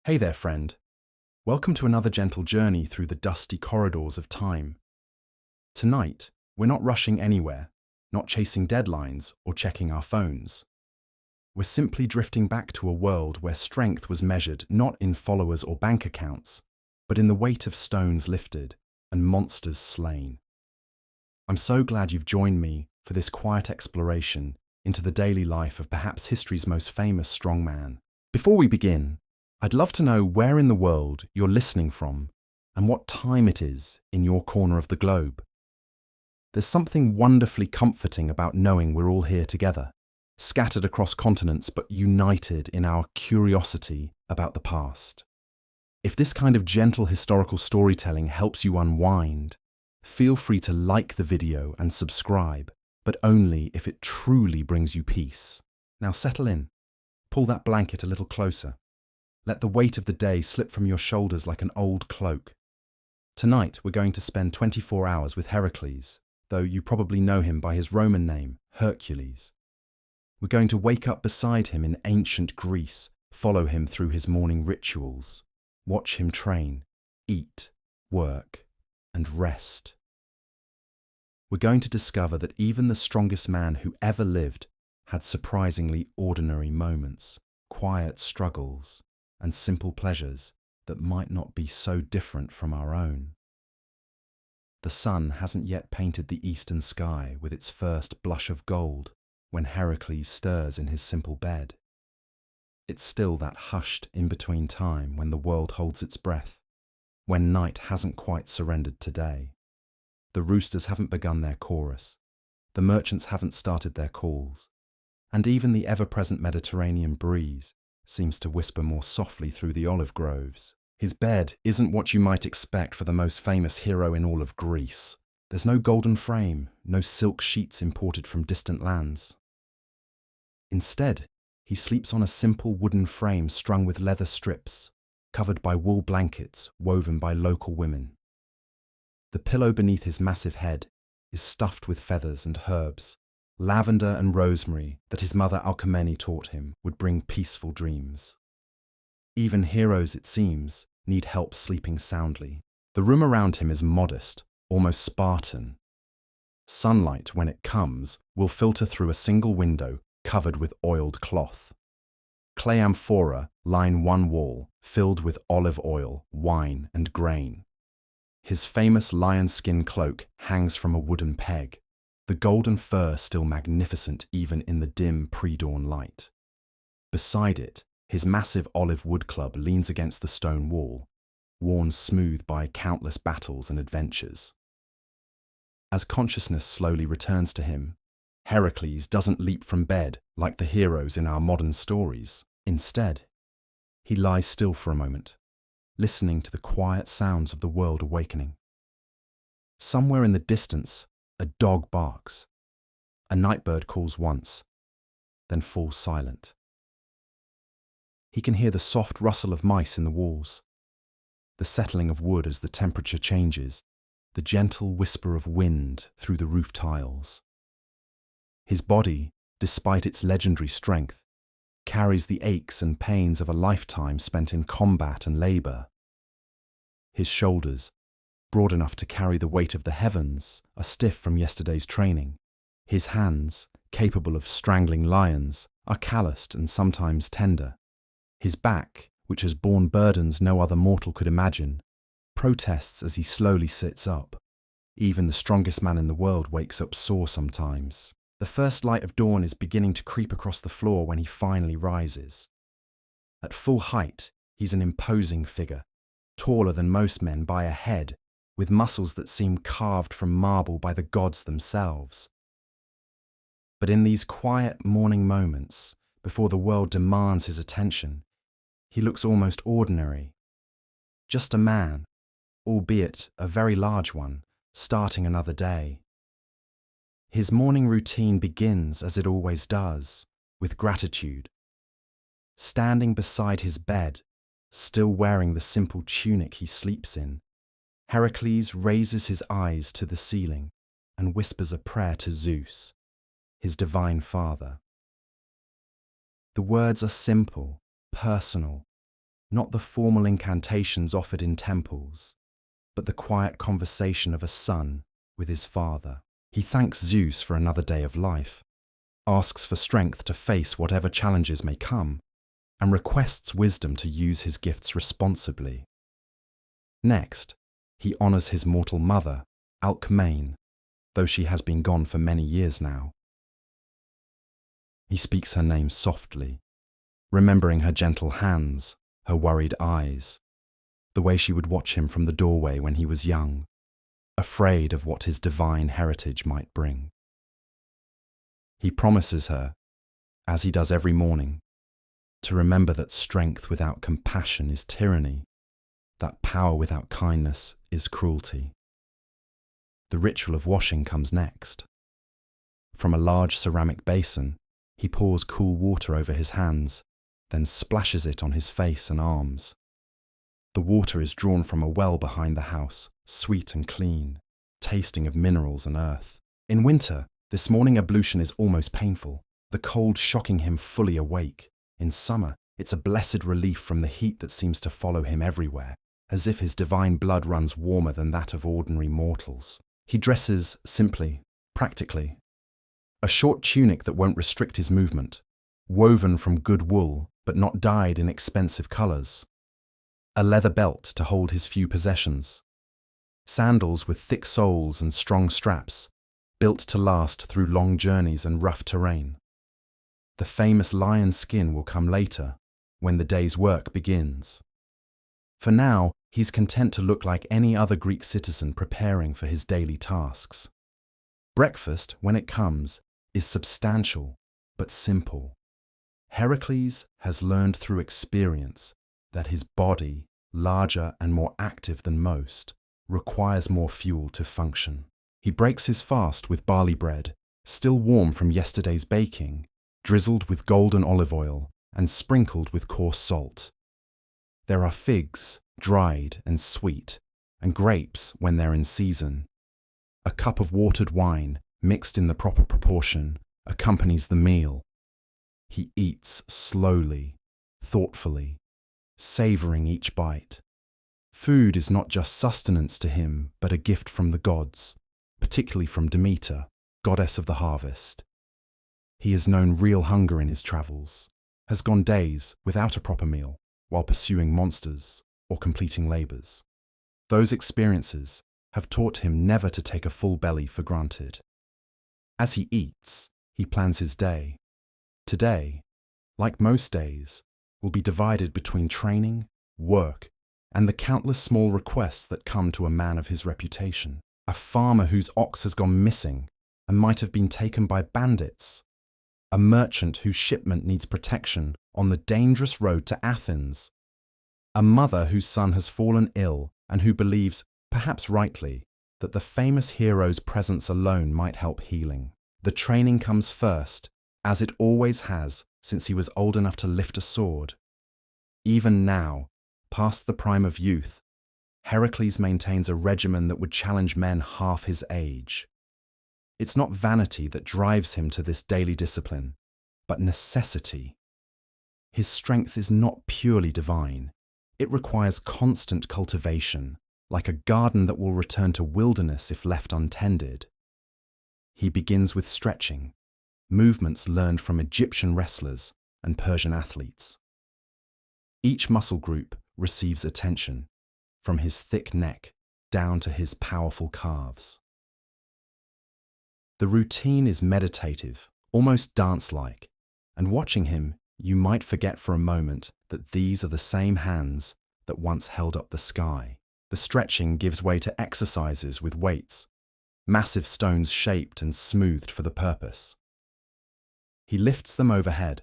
Hey there, friend. Welcome to another gentle journey through the dusty corridors of time. Tonight, we're not rushing anywhere, not chasing deadlines or checking our phones. We're simply drifting back to a world where strength was measured not in followers or bank accounts, but in the weight of stones lifted and monsters slain. I'm so glad you've joined me for this quiet exploration into the daily life of perhaps history's most famous strongman. Before we begin, I'd love to know where in the world you're listening from and what time it is in your corner of the globe. There's something wonderfully comforting about knowing we're all here together, scattered across continents but united in our curiosity about the past. If this kind of gentle historical storytelling helps you unwind, feel free to like the video and subscribe, but only if it truly brings you peace. Now settle in. Pull that blanket a little closer. Let the weight of the day slip from your shoulders like an old cloak. Tonight we're going to spend 24 hours with Hercules, though you probably know him by his Roman name, Hercules. We're going to wake up beside him in ancient Greece, follow him through his morning rituals, watch him train, eat, work, and rest. We're going to discover that even the strongest man who ever lived had surprisingly ordinary moments, quiet struggles, and simple pleasures that might not be so different from our own. The sun hasn't yet painted the eastern sky with its first blush of gold when Heracles stirs in his simple bed. It's still that hushed in-between time when the world holds its breath, when night hasn't quite surrendered to day. The roosters haven't begun their chorus, the merchants haven't started their calls, and even the ever-present Mediterranean breeze seems to whisper more softly through the olive groves. His bed isn't what you might expect for the most famous hero in all of Greece. There's no golden frame, no silk sheets imported from distant lands. Instead, he sleeps on a simple wooden frame strung with leather strips, covered by wool blankets woven by local women. The pillow beneath his massive head is stuffed with feathers and herbs, lavender and rosemary that his mother Alcmene taught him would bring peaceful dreams. Even heroes, it seems, need help sleeping soundly. The room around him is modest, almost Spartan. Sunlight, when it comes, will filter through a single window covered with oiled cloth. Clay amphora line one wall, filled with olive oil, wine, and grain. His famous lion skin cloak hangs from a wooden peg, the golden fur still magnificent even in the dim pre-dawn light. Beside it, his massive olive wood club leans against the stone wall, worn smooth by countless battles and adventures. As consciousness slowly returns to him, Heracles doesn't leap from bed like the heroes in our modern stories. Instead, he lies still for a moment, listening to the quiet sounds of the world awakening. Somewhere in the distance, a dog barks. A nightbird calls once, then falls silent. He can hear the soft rustle of mice in the walls, the settling of wood as the temperature changes, the gentle whisper of wind through the roof tiles. His body, despite its legendary strength, carries the aches and pains of a lifetime spent in combat and labor. His shoulders, broad enough to carry the weight of the heavens, are stiff from yesterday's training. His hands, capable of strangling lions, are calloused and sometimes tender. His back, which has borne burdens no other mortal could imagine, protests as he slowly sits up. Even the strongest man in the world wakes up sore sometimes. The first light of dawn is beginning to creep across the floor when he finally rises. At full height, he's an imposing figure, taller than most men by a head, with muscles that seem carved from marble by the gods themselves. But in these quiet morning moments, before the world demands his attention, he looks almost ordinary. Just a man, albeit a very large one, starting another day. His morning routine begins, as it always does, with gratitude. Standing beside his bed, still wearing the simple tunic he sleeps in, Heracles raises his eyes to the ceiling and whispers a prayer to Zeus, his divine father. The words are simple, personal, not the formal incantations offered in temples, but the quiet conversation of a son with his father. He thanks Zeus for another day of life, asks for strength to face whatever challenges may come, and requests wisdom to use his gifts responsibly. Next, he honors his mortal mother, Alcmene, though she has been gone for many years now. He speaks her name softly, remembering her gentle hands, her worried eyes, the way she would watch him from the doorway when he was young, afraid of what his divine heritage might bring. He promises her, as he does every morning, to remember that strength without compassion is tyranny, that power without kindness is cruelty. The ritual of washing comes next. From a large ceramic basin, he pours cool water over his hands, then splashes it on his face and arms. The water is drawn from a well behind the house, sweet and clean, tasting of minerals and earth. In winter, this morning ablution is almost painful, the cold shocking him fully awake. In summer, it's a blessed relief from the heat that seems to follow him everywhere, as if his divine blood runs warmer than that of ordinary mortals. He dresses simply, practically. A short tunic that won't restrict his movement, woven from good wool but not dyed in expensive colours. A leather belt to hold his few possessions. Sandals with thick soles and strong straps, built to last through long journeys and rough terrain. The famous lion skin will come later, when the day's work begins. For now, he's content to look like any other Greek citizen preparing for his daily tasks. Breakfast, when it comes, is substantial but simple. Hercules has learned through experience that his body, larger and more active than most, requires more fuel to function. He breaks his fast with barley bread, still warm from yesterday's baking, drizzled with golden olive oil and sprinkled with coarse salt. There are figs, dried and sweet, and grapes when they're in season. A cup of watered wine, mixed in the proper proportion, accompanies the meal. He eats slowly, thoughtfully, savouring each bite. Food is not just sustenance to him, but a gift from the gods, particularly from Demeter, goddess of the harvest. He has known real hunger in his travels, has gone days without a proper meal while pursuing monsters or completing labours. Those experiences have taught him never to take a full belly for granted. As he eats, he plans his day. Today, like most days, will be divided between training, work, and the countless small requests that come to a man of his reputation. A farmer whose ox has gone missing and might have been taken by bandits. A merchant whose shipment needs protection on the dangerous road to Athens. A mother whose son has fallen ill and who believes, perhaps rightly, that the famous hero's presence alone might help healing. The training comes first, as it always has since he was old enough to lift a sword. Even now, past the prime of youth, Hercules maintains a regimen that would challenge men half his age. It's not vanity that drives him to this daily discipline, but necessity. His strength is not purely divine. It requires constant cultivation, like a garden that will return to wilderness if left untended. He begins with stretching, movements learned from Egyptian wrestlers and Persian athletes. Each muscle group receives attention, from his thick neck down to his powerful calves. The routine is meditative, almost dance-like, and watching him, you might forget for a moment that these are the same hands that once held up the sky. The stretching gives way to exercises with weights, massive stones shaped and smoothed for the purpose. He lifts them overhead,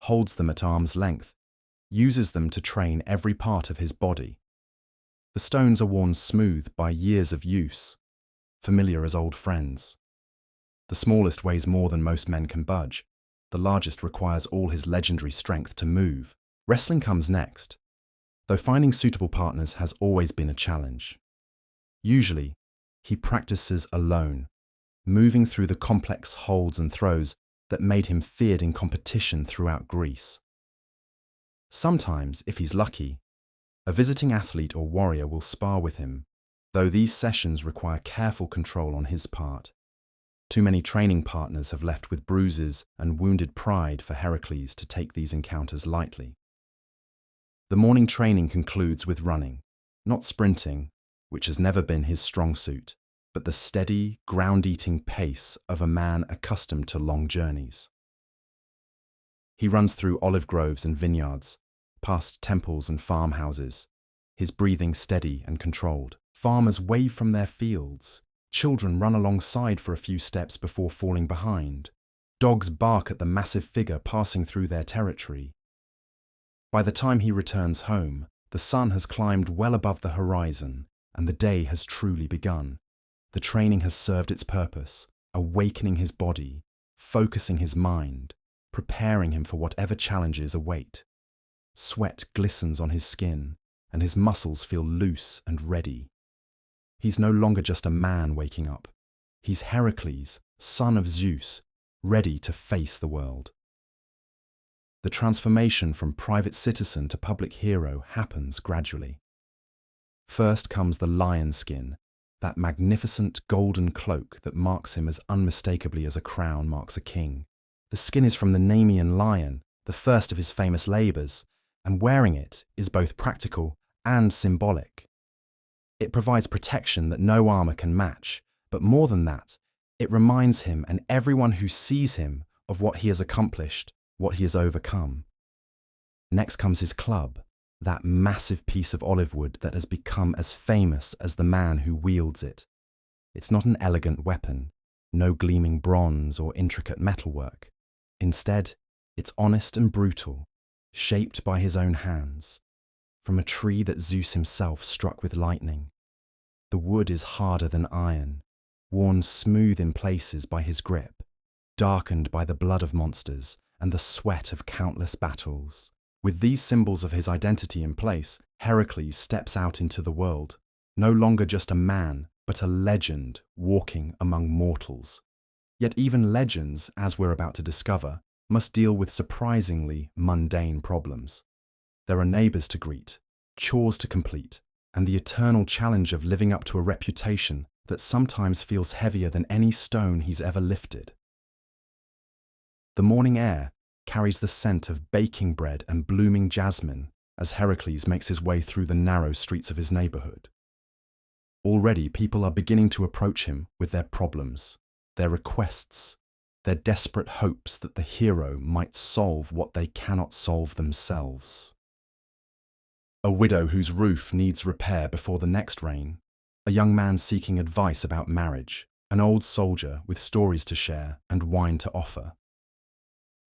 holds them at arm's length, uses them to train every part of his body. The stones are worn smooth by years of use, familiar as old friends. The smallest weighs more than most men can budge. The largest requires all his legendary strength to move. Wrestling comes next, though finding suitable partners has always been a challenge. Usually, he practices alone, moving through the complex holds and throws that made him feared in competition throughout Greece. Sometimes, if he's lucky, a visiting athlete or warrior will spar with him, though these sessions require careful control on his part. Too many training partners have left with bruises and wounded pride for Hercules to take these encounters lightly. The morning training concludes with running, not sprinting, which has never been his strong suit, but the steady, ground-eating pace of a man accustomed to long journeys. He runs through olive groves and vineyards, past temples and farmhouses, his breathing steady and controlled. Farmers wave from their fields. Children run alongside for a few steps before falling behind. Dogs bark at the massive figure passing through their territory. By the time he returns home, the sun has climbed well above the horizon, and the day has truly begun. The training has served its purpose, awakening his body, focusing his mind, preparing him for whatever challenges await. Sweat glistens on his skin, and his muscles feel loose and ready. He's no longer just a man waking up. He's Hercules, son of Zeus, ready to face the world. The transformation from private citizen to public hero happens gradually. First comes the lion skin, that magnificent golden cloak that marks him as unmistakably as a crown marks a king. The skin is from the Nemean lion, the first of his famous labours, and wearing it is both practical and symbolic. It provides protection that no armour can match, but more than that, it reminds him and everyone who sees him of what he has accomplished, what he has overcome. Next comes his club, that massive piece of olive wood that has become as famous as the man who wields it. It's not an elegant weapon, no gleaming bronze or intricate metalwork. Instead, it's honest and brutal, shaped by his own hands, from a tree that Zeus himself struck with lightning. The wood is harder than iron, worn smooth in places by his grip, darkened by the blood of monsters and the sweat of countless battles. With these symbols of his identity in place, Hercules steps out into the world, no longer just a man, but a legend walking among mortals. Yet even legends, as we're about to discover, must deal with surprisingly mundane problems. There are neighbours to greet, chores to complete, and the eternal challenge of living up to a reputation that sometimes feels heavier than any stone he's ever lifted. The morning air carries the scent of baking bread and blooming jasmine as Hercules makes his way through the narrow streets of his neighbourhood. Already people are beginning to approach him with their problems, their requests, their desperate hopes that the hero might solve what they cannot solve themselves. A widow whose roof needs repair before the next rain, a young man seeking advice about marriage, an old soldier with stories to share and wine to offer.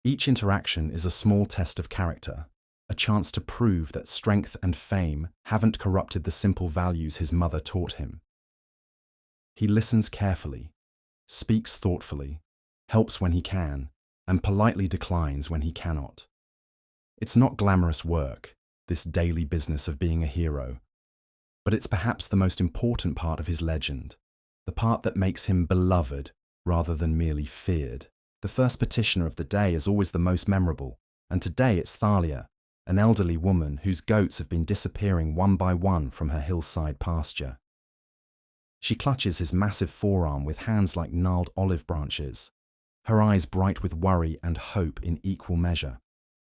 Each interaction is a small test of character, a chance to prove that strength and fame haven't corrupted the simple values his mother taught him. He listens carefully, speaks thoughtfully, helps when he can, and politely declines when he cannot. It's not glamorous work, this daily business of being a hero, but it's perhaps the most important part of his legend, the part that makes him beloved rather than merely feared. The first petitioner of the day is always the most memorable, and today it's Thalia, an elderly woman whose goats have been disappearing one by one from her hillside pasture. She clutches his massive forearm with hands like gnarled olive branches, her eyes bright with worry and hope in equal measure.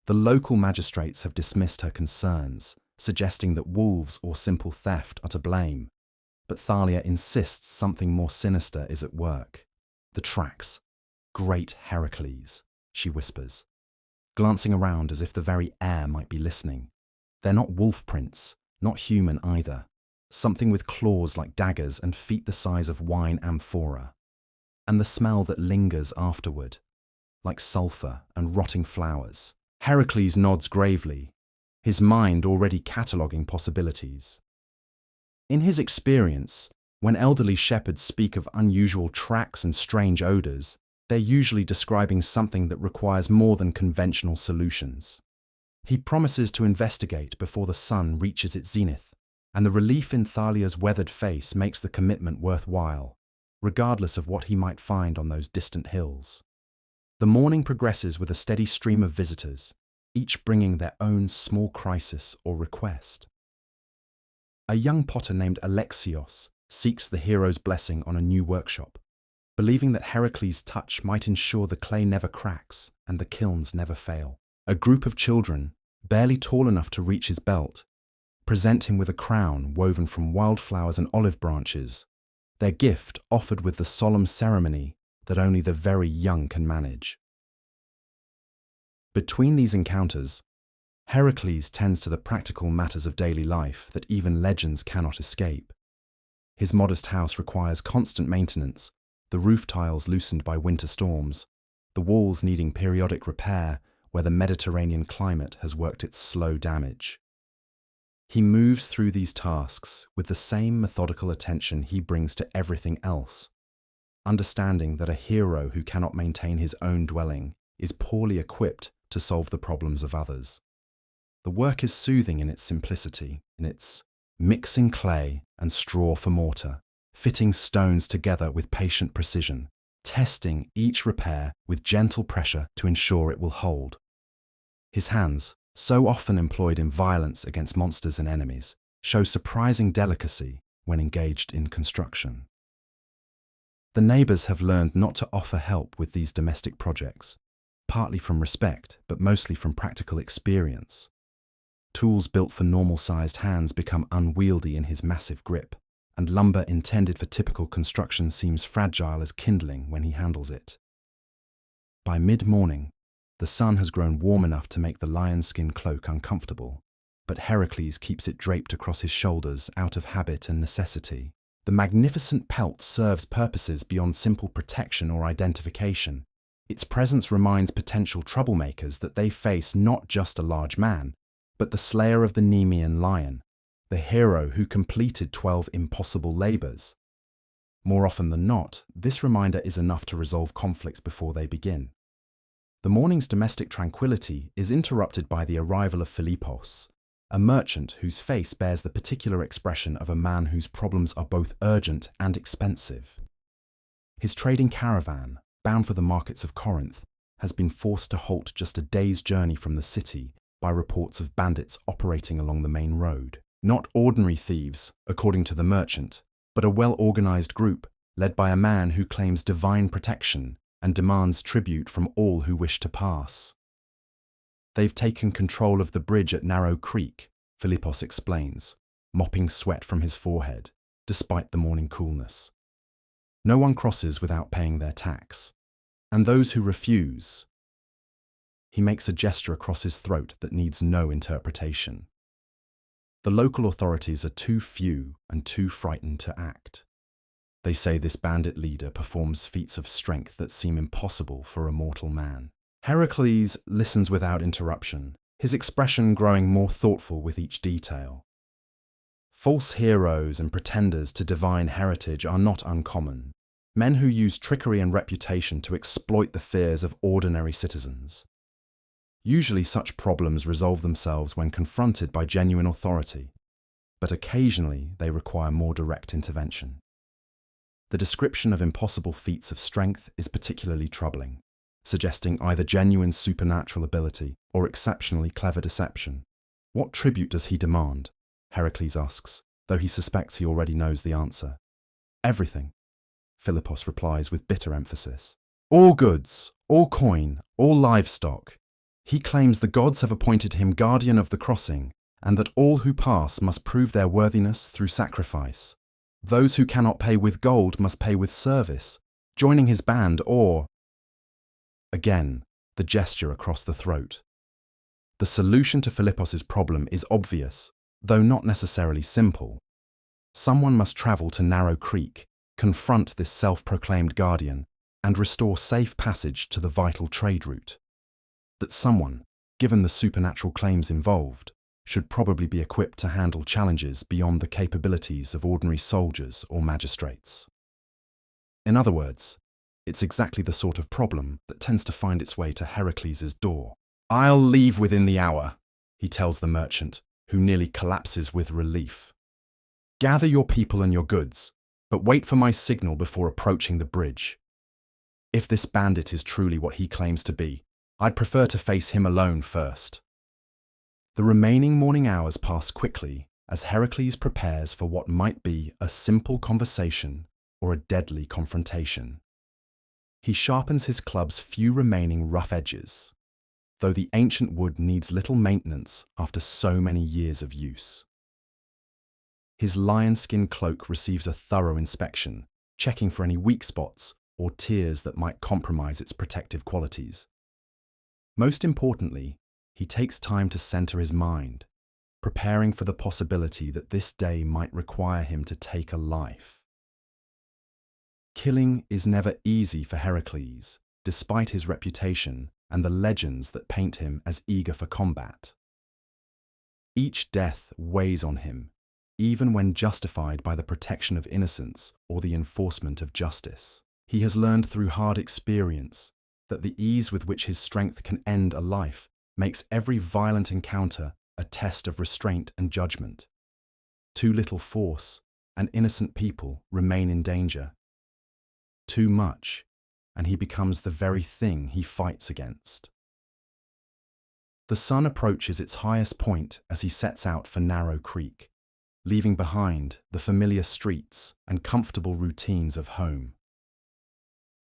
The local magistrates have dismissed her concerns, suggesting that wolves or simple theft are to blame. But Thalia insists something more sinister is at work. The tracks. Great Hercules, she whispers, glancing around as if the very air might be listening. They're not wolf prints, not human either. Something with claws like daggers and feet the size of wine amphora. And the smell that lingers afterward, like sulphur and rotting flowers. Hercules nods gravely, his mind already cataloguing possibilities. In his experience, when elderly shepherds speak of unusual tracks and strange odours, they're usually describing something that requires more than conventional solutions. He promises to investigate before the sun reaches its zenith, and the relief in Thalia's weathered face makes the commitment worthwhile, regardless of what he might find on those distant hills. The morning progresses with a steady stream of visitors, each bringing their own small crisis or request. A young potter named Alexios seeks the hero's blessing on a new workshop, believing that Hercules' touch might ensure the clay never cracks and the kilns never fail. A group of children, barely tall enough to reach his belt, present him with a crown woven from wildflowers and olive branches, their gift offered with the solemn ceremony that only the very young can manage. Between these encounters, Heracles tends to the practical matters of daily life that even legends cannot escape. His modest house requires constant maintenance, the roof tiles loosened by winter storms, the walls needing periodic repair where the Mediterranean climate has worked its slow damage. He moves through these tasks with the same methodical attention he brings to everything else, understanding that a hero who cannot maintain his own dwelling is poorly equipped to solve the problems of others. The work is soothing in its simplicity, in its mixing clay and straw for mortar, fitting stones together with patient precision, testing each repair with gentle pressure to ensure it will hold. His hands, so often employed in violence against monsters and enemies, show surprising delicacy when engaged in construction. The neighbours have learned not to offer help with these domestic projects, partly from respect, but mostly from practical experience. Tools built for normal-sized hands become unwieldy in his massive grip, and lumber intended for typical construction seems fragile as kindling when he handles it. By mid-morning, the sun has grown warm enough to make the lion-skin cloak uncomfortable, but Heracles keeps it draped across his shoulders out of habit and necessity. The magnificent pelt serves purposes beyond simple protection or identification. Its presence reminds potential troublemakers that they face not just a large man, but the slayer of the Nemean lion, the hero who completed 12 impossible labours. More often than not, this reminder is enough to resolve conflicts before they begin. The morning's domestic tranquility is interrupted by the arrival of Philippos, a merchant whose face bears the particular expression of a man whose problems are both urgent and expensive. His trading caravan, bound for the markets of Corinth, has been forced to halt just a day's journey from the city by reports of bandits operating along the main road. Not ordinary thieves, according to the merchant, but a well-organized group led by a man who claims divine protection and demands tribute from all who wish to pass. They've taken control of the bridge at Narrow Creek, Philippos explains, mopping sweat from his forehead, despite the morning coolness. No one crosses without paying their tax, and those who refuse. He makes a gesture across his throat that needs no interpretation. The local authorities are too few and too frightened to act. They say this bandit leader performs feats of strength that seem impossible for a mortal man. Heracles listens without interruption, his expression growing more thoughtful with each detail. False heroes and pretenders to divine heritage are not uncommon, men who use trickery and reputation to exploit the fears of ordinary citizens. Usually such problems resolve themselves when confronted by genuine authority, but occasionally they require more direct intervention. The description of impossible feats of strength is particularly troubling, suggesting either genuine supernatural ability or exceptionally clever deception. What tribute does he demand? Heracles asks, though he suspects he already knows the answer. Everything, Philippos replies with bitter emphasis. All goods, all coin, all livestock. He claims the gods have appointed him guardian of the crossing, and that all who pass must prove their worthiness through sacrifice. Those who cannot pay with gold must pay with service, joining his band or... Again, the gesture across the throat. The solution to Philippos's problem is obvious, though not necessarily simple. Someone must travel to Narrow Creek, confront this self-proclaimed guardian, and restore safe passage to the vital trade route. That someone, given the supernatural claims involved, should probably be equipped to handle challenges beyond the capabilities of ordinary soldiers or magistrates. In other words, it's exactly the sort of problem that tends to find its way to Heracles' door. I'll leave within the hour, he tells the merchant, who nearly collapses with relief. Gather your people and your goods, but wait for my signal before approaching the bridge. If this bandit is truly what he claims to be, I'd prefer to face him alone first. The remaining morning hours pass quickly as Heracles prepares for what might be a simple conversation or a deadly confrontation. He sharpens his club's few remaining rough edges, though the ancient wood needs little maintenance after so many years of use. His lion-skin cloak receives a thorough inspection, checking for any weak spots or tears that might compromise its protective qualities. Most importantly, he takes time to center his mind, preparing for the possibility that this day might require him to take a life. Killing is never easy for Heracles, despite his reputation and the legends that paint him as eager for combat. Each death weighs on him, even when justified by the protection of innocence or the enforcement of justice. He has learned through hard experience that the ease with which his strength can end a life makes every violent encounter a test of restraint and judgment. Too little force, and innocent people remain in danger. Too much, and he becomes the very thing he fights against. The sun approaches its highest point as he sets out for Narrow Creek, leaving behind the familiar streets and comfortable routines of home.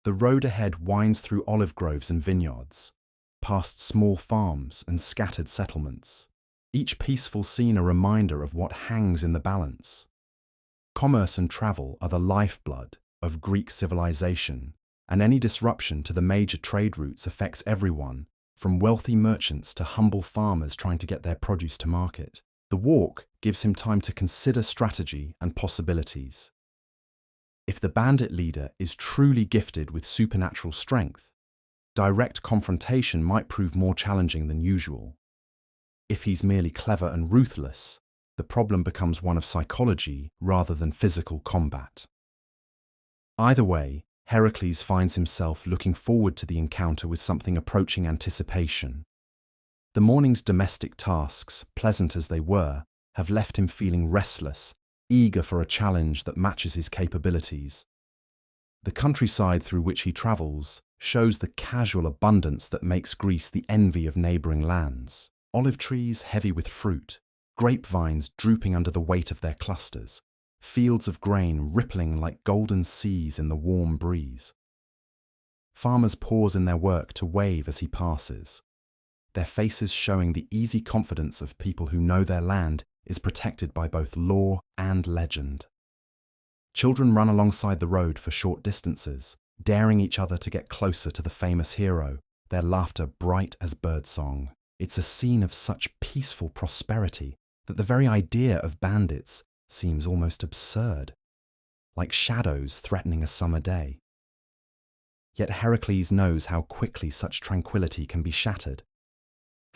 The road ahead winds through olive groves and vineyards, past small farms and scattered settlements, each peaceful scene a reminder of what hangs in the balance. Commerce and travel are the lifeblood of Greek civilization, and any disruption to the major trade routes affects everyone, from wealthy merchants to humble farmers trying to get their produce to market. The walk gives him time to consider strategy and possibilities. If the bandit leader is truly gifted with supernatural strength, direct confrontation might prove more challenging than usual. If he's merely clever and ruthless, the problem becomes one of psychology rather than physical combat. Either way, Heracles finds himself looking forward to the encounter with something approaching anticipation. The morning's domestic tasks, pleasant as they were, have left him feeling restless, eager for a challenge that matches his capabilities. The countryside through which he travels shows the casual abundance that makes Greece the envy of neighbouring lands. Olive trees heavy with fruit, grapevines drooping under the weight of their clusters, fields of grain rippling like golden seas in the warm breeze. Farmers pause in their work to wave as he passes, their faces showing the easy confidence of people who know their land is protected by both law and legend. Children run alongside the road for short distances, daring each other to get closer to the famous hero, their laughter bright as birdsong. It's a scene of such peaceful prosperity that the very idea of bandits seems almost absurd, like shadows threatening a summer day. Yet Heracles knows how quickly such tranquility can be shattered,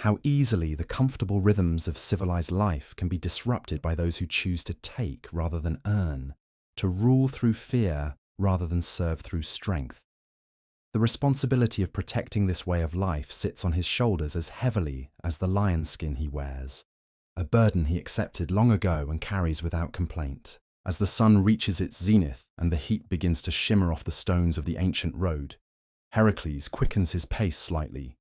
how easily the comfortable rhythms of civilized life can be disrupted by those who choose to take rather than earn, to rule through fear rather than serve through strength. The responsibility of protecting this way of life sits on his shoulders as heavily as the lion skin he wears, a burden he accepted long ago and carries without complaint. As the sun reaches its zenith and the heat begins to shimmer off the stones of the ancient road, Heracles quickens his pace slightly,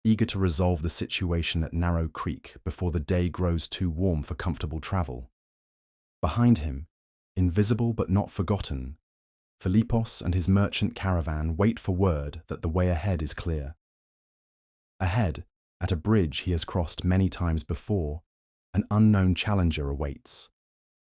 eager to resolve the situation at Narrow Creek before the day grows too warm for comfortable travel. Behind him, invisible but not forgotten, Philippos and his merchant caravan wait for word that the way ahead is clear. Ahead, at a bridge he has crossed many times before, an unknown challenger awaits,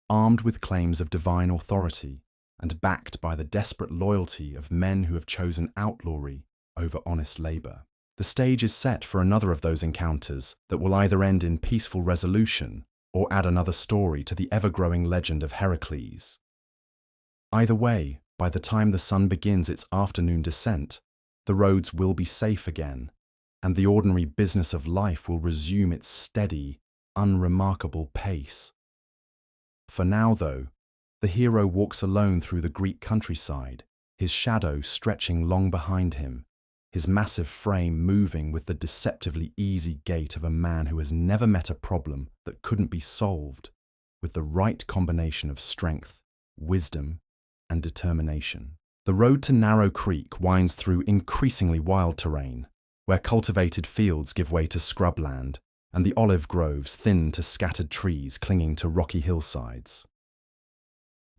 armed with claims of divine authority and backed by the desperate loyalty of men who have chosen outlawry over honest labour. The stage is set for another of those encounters that will either end in peaceful resolution or add another story to the ever-growing legend of Heracles. Either way, by the time the sun begins its afternoon descent, the roads will be safe again, and the ordinary business of life will resume its steady, unremarkable pace. For now, though, the hero walks alone through the Greek countryside, his shadow stretching long behind him, his massive frame moving with the deceptively easy gait of a man who has never met a problem that couldn't be solved with the right combination of strength, wisdom, and determination. The road to Narrow Creek winds through increasingly wild terrain, where cultivated fields give way to scrubland and the olive groves thin to scattered trees clinging to rocky hillsides.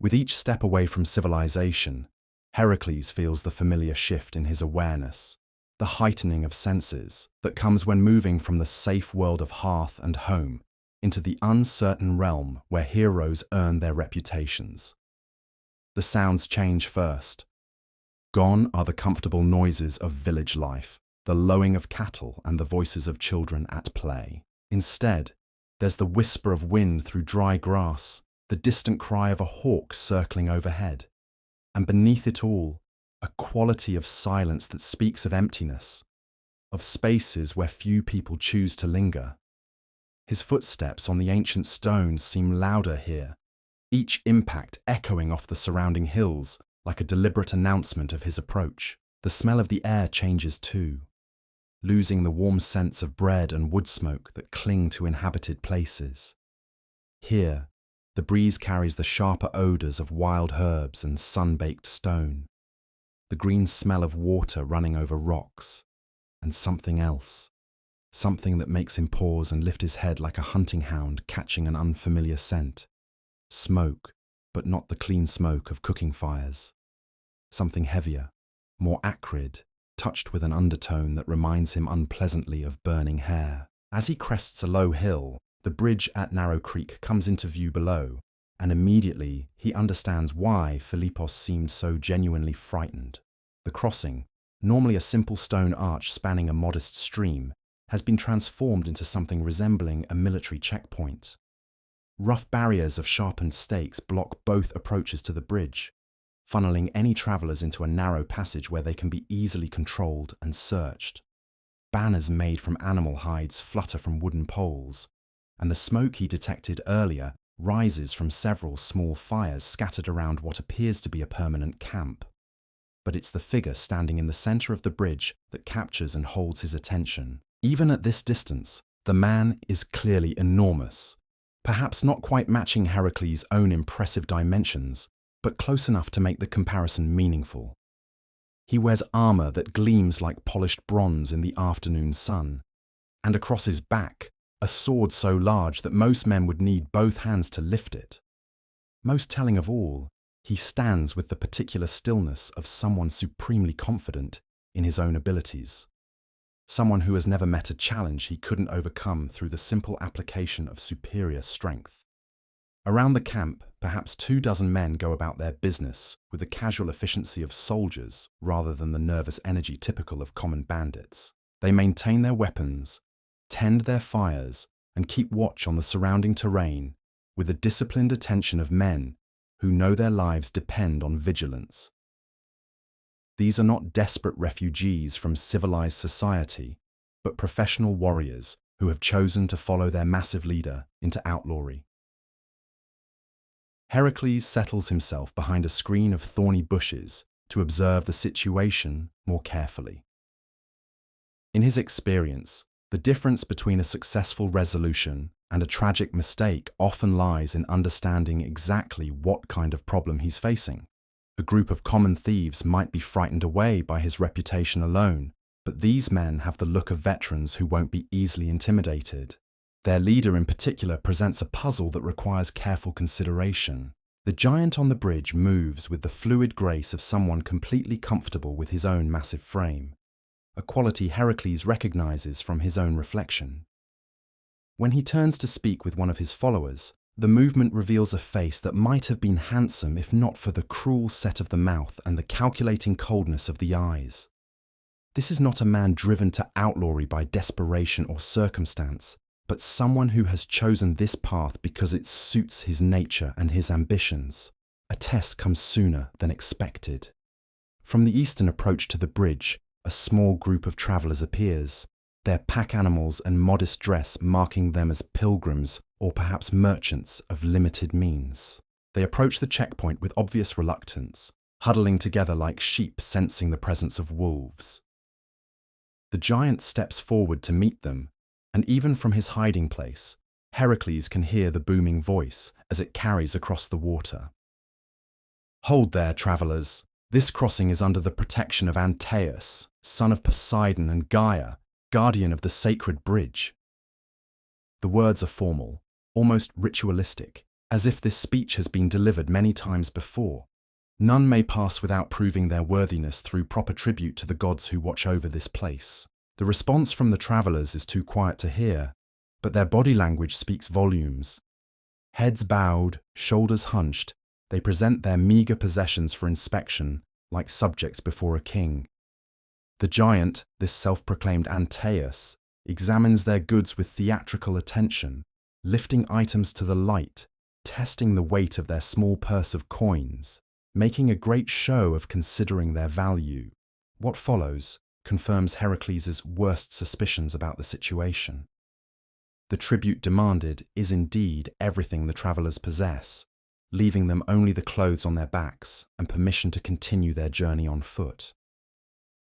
With each step away from civilization, Hercules feels the familiar shift in his awareness, the heightening of senses that comes when moving from the safe world of hearth and home into the uncertain realm where heroes earn their reputations. The sounds change first. Gone are the comfortable noises of village life, the lowing of cattle and the voices of children at play. Instead, there's the whisper of wind through dry grass, the distant cry of a hawk circling overhead, and beneath it all, a quality of silence that speaks of emptiness, of spaces where few people choose to linger. His footsteps on the ancient stones seem louder here, each impact echoing off the surrounding hills like a deliberate announcement of his approach. The smell of the air changes too, losing the warm scents of bread and wood smoke that cling to inhabited places. Here, the breeze carries the sharper odours of wild herbs and sun-baked stone, the green smell of water running over rocks, and something else, something that makes him pause and lift his head like a hunting hound catching an unfamiliar scent. Smoke, but not the clean smoke of cooking fires. Something heavier, more acrid, touched with an undertone that reminds him unpleasantly of burning hair. As he crests a low hill, the bridge at Narrow Creek comes into view below, and immediately he understands why Philippos seemed so genuinely frightened. The crossing, normally a simple stone arch spanning a modest stream, has been transformed into something resembling a military checkpoint. Rough barriers of sharpened stakes block both approaches to the bridge, funneling any travellers into a narrow passage where they can be easily controlled and searched. Banners made from animal hides flutter from wooden poles, and the smoke he detected earlier rises from several small fires scattered around what appears to be a permanent camp. But it's the figure standing in the centre of the bridge that captures and holds his attention. Even at this distance, the man is clearly enormous, perhaps not quite matching Hercules' own impressive dimensions, but close enough to make the comparison meaningful. He wears armour that gleams like polished bronze in the afternoon sun, and across his back, a sword so large that most men would need both hands to lift it. Most telling of all, he stands with the particular stillness of someone supremely confident in his own abilities. Someone who has never met a challenge he couldn't overcome through the simple application of superior strength. Around the camp, perhaps 24 men go about their business with the casual efficiency of soldiers rather than the nervous energy typical of common bandits. They maintain their weapons, tend their fires, and keep watch on the surrounding terrain with the disciplined attention of men who know their lives depend on vigilance. These are not desperate refugees from civilized society, but professional warriors who have chosen to follow their massive leader into outlawry. Hercules settles himself behind a screen of thorny bushes to observe the situation more carefully. In his experience, the difference between a successful resolution and a tragic mistake often lies in understanding exactly what kind of problem he's facing. A group of common thieves might be frightened away by his reputation alone, but these men have the look of veterans who won't be easily intimidated. Their leader in particular presents a puzzle that requires careful consideration. The giant on the bridge moves with the fluid grace of someone completely comfortable with his own massive frame, a quality Hercules recognizes from his own reflection. When he turns to speak with one of his followers, the movement reveals a face that might have been handsome if not for the cruel set of the mouth and the calculating coldness of the eyes. This is not a man driven to outlawry by desperation or circumstance, but someone who has chosen this path because it suits his nature and his ambitions. A test comes sooner than expected. From the eastern approach to the bridge, a small group of travellers appears, their pack animals and modest dress marking them as pilgrims or perhaps merchants of limited means. They approach the checkpoint with obvious reluctance, huddling together like sheep sensing the presence of wolves. The giant steps forward to meet them, and even from his hiding place, Hercules can hear the booming voice as it carries across the water. "Hold there, travellers. This crossing is under the protection of Antaeus, son of Poseidon and Gaia, guardian of the sacred bridge. The words are formal, almost ritualistic, as if this speech has been delivered many times before. None may pass without proving their worthiness through proper tribute to the gods who watch over this place. The response from the travelers is too quiet to hear, but their body language speaks volumes. Heads bowed, shoulders hunched, they present their meager possessions for inspection, like subjects before a king. The giant, this self-proclaimed Antaeus, examines their goods with theatrical attention, lifting items to the light, testing the weight of their small purse of coins, making a great show of considering their value. What follows confirms Heracles' worst suspicions about the situation. The tribute demanded is indeed everything the travelers possess, leaving them only the clothes on their backs and permission to continue their journey on foot.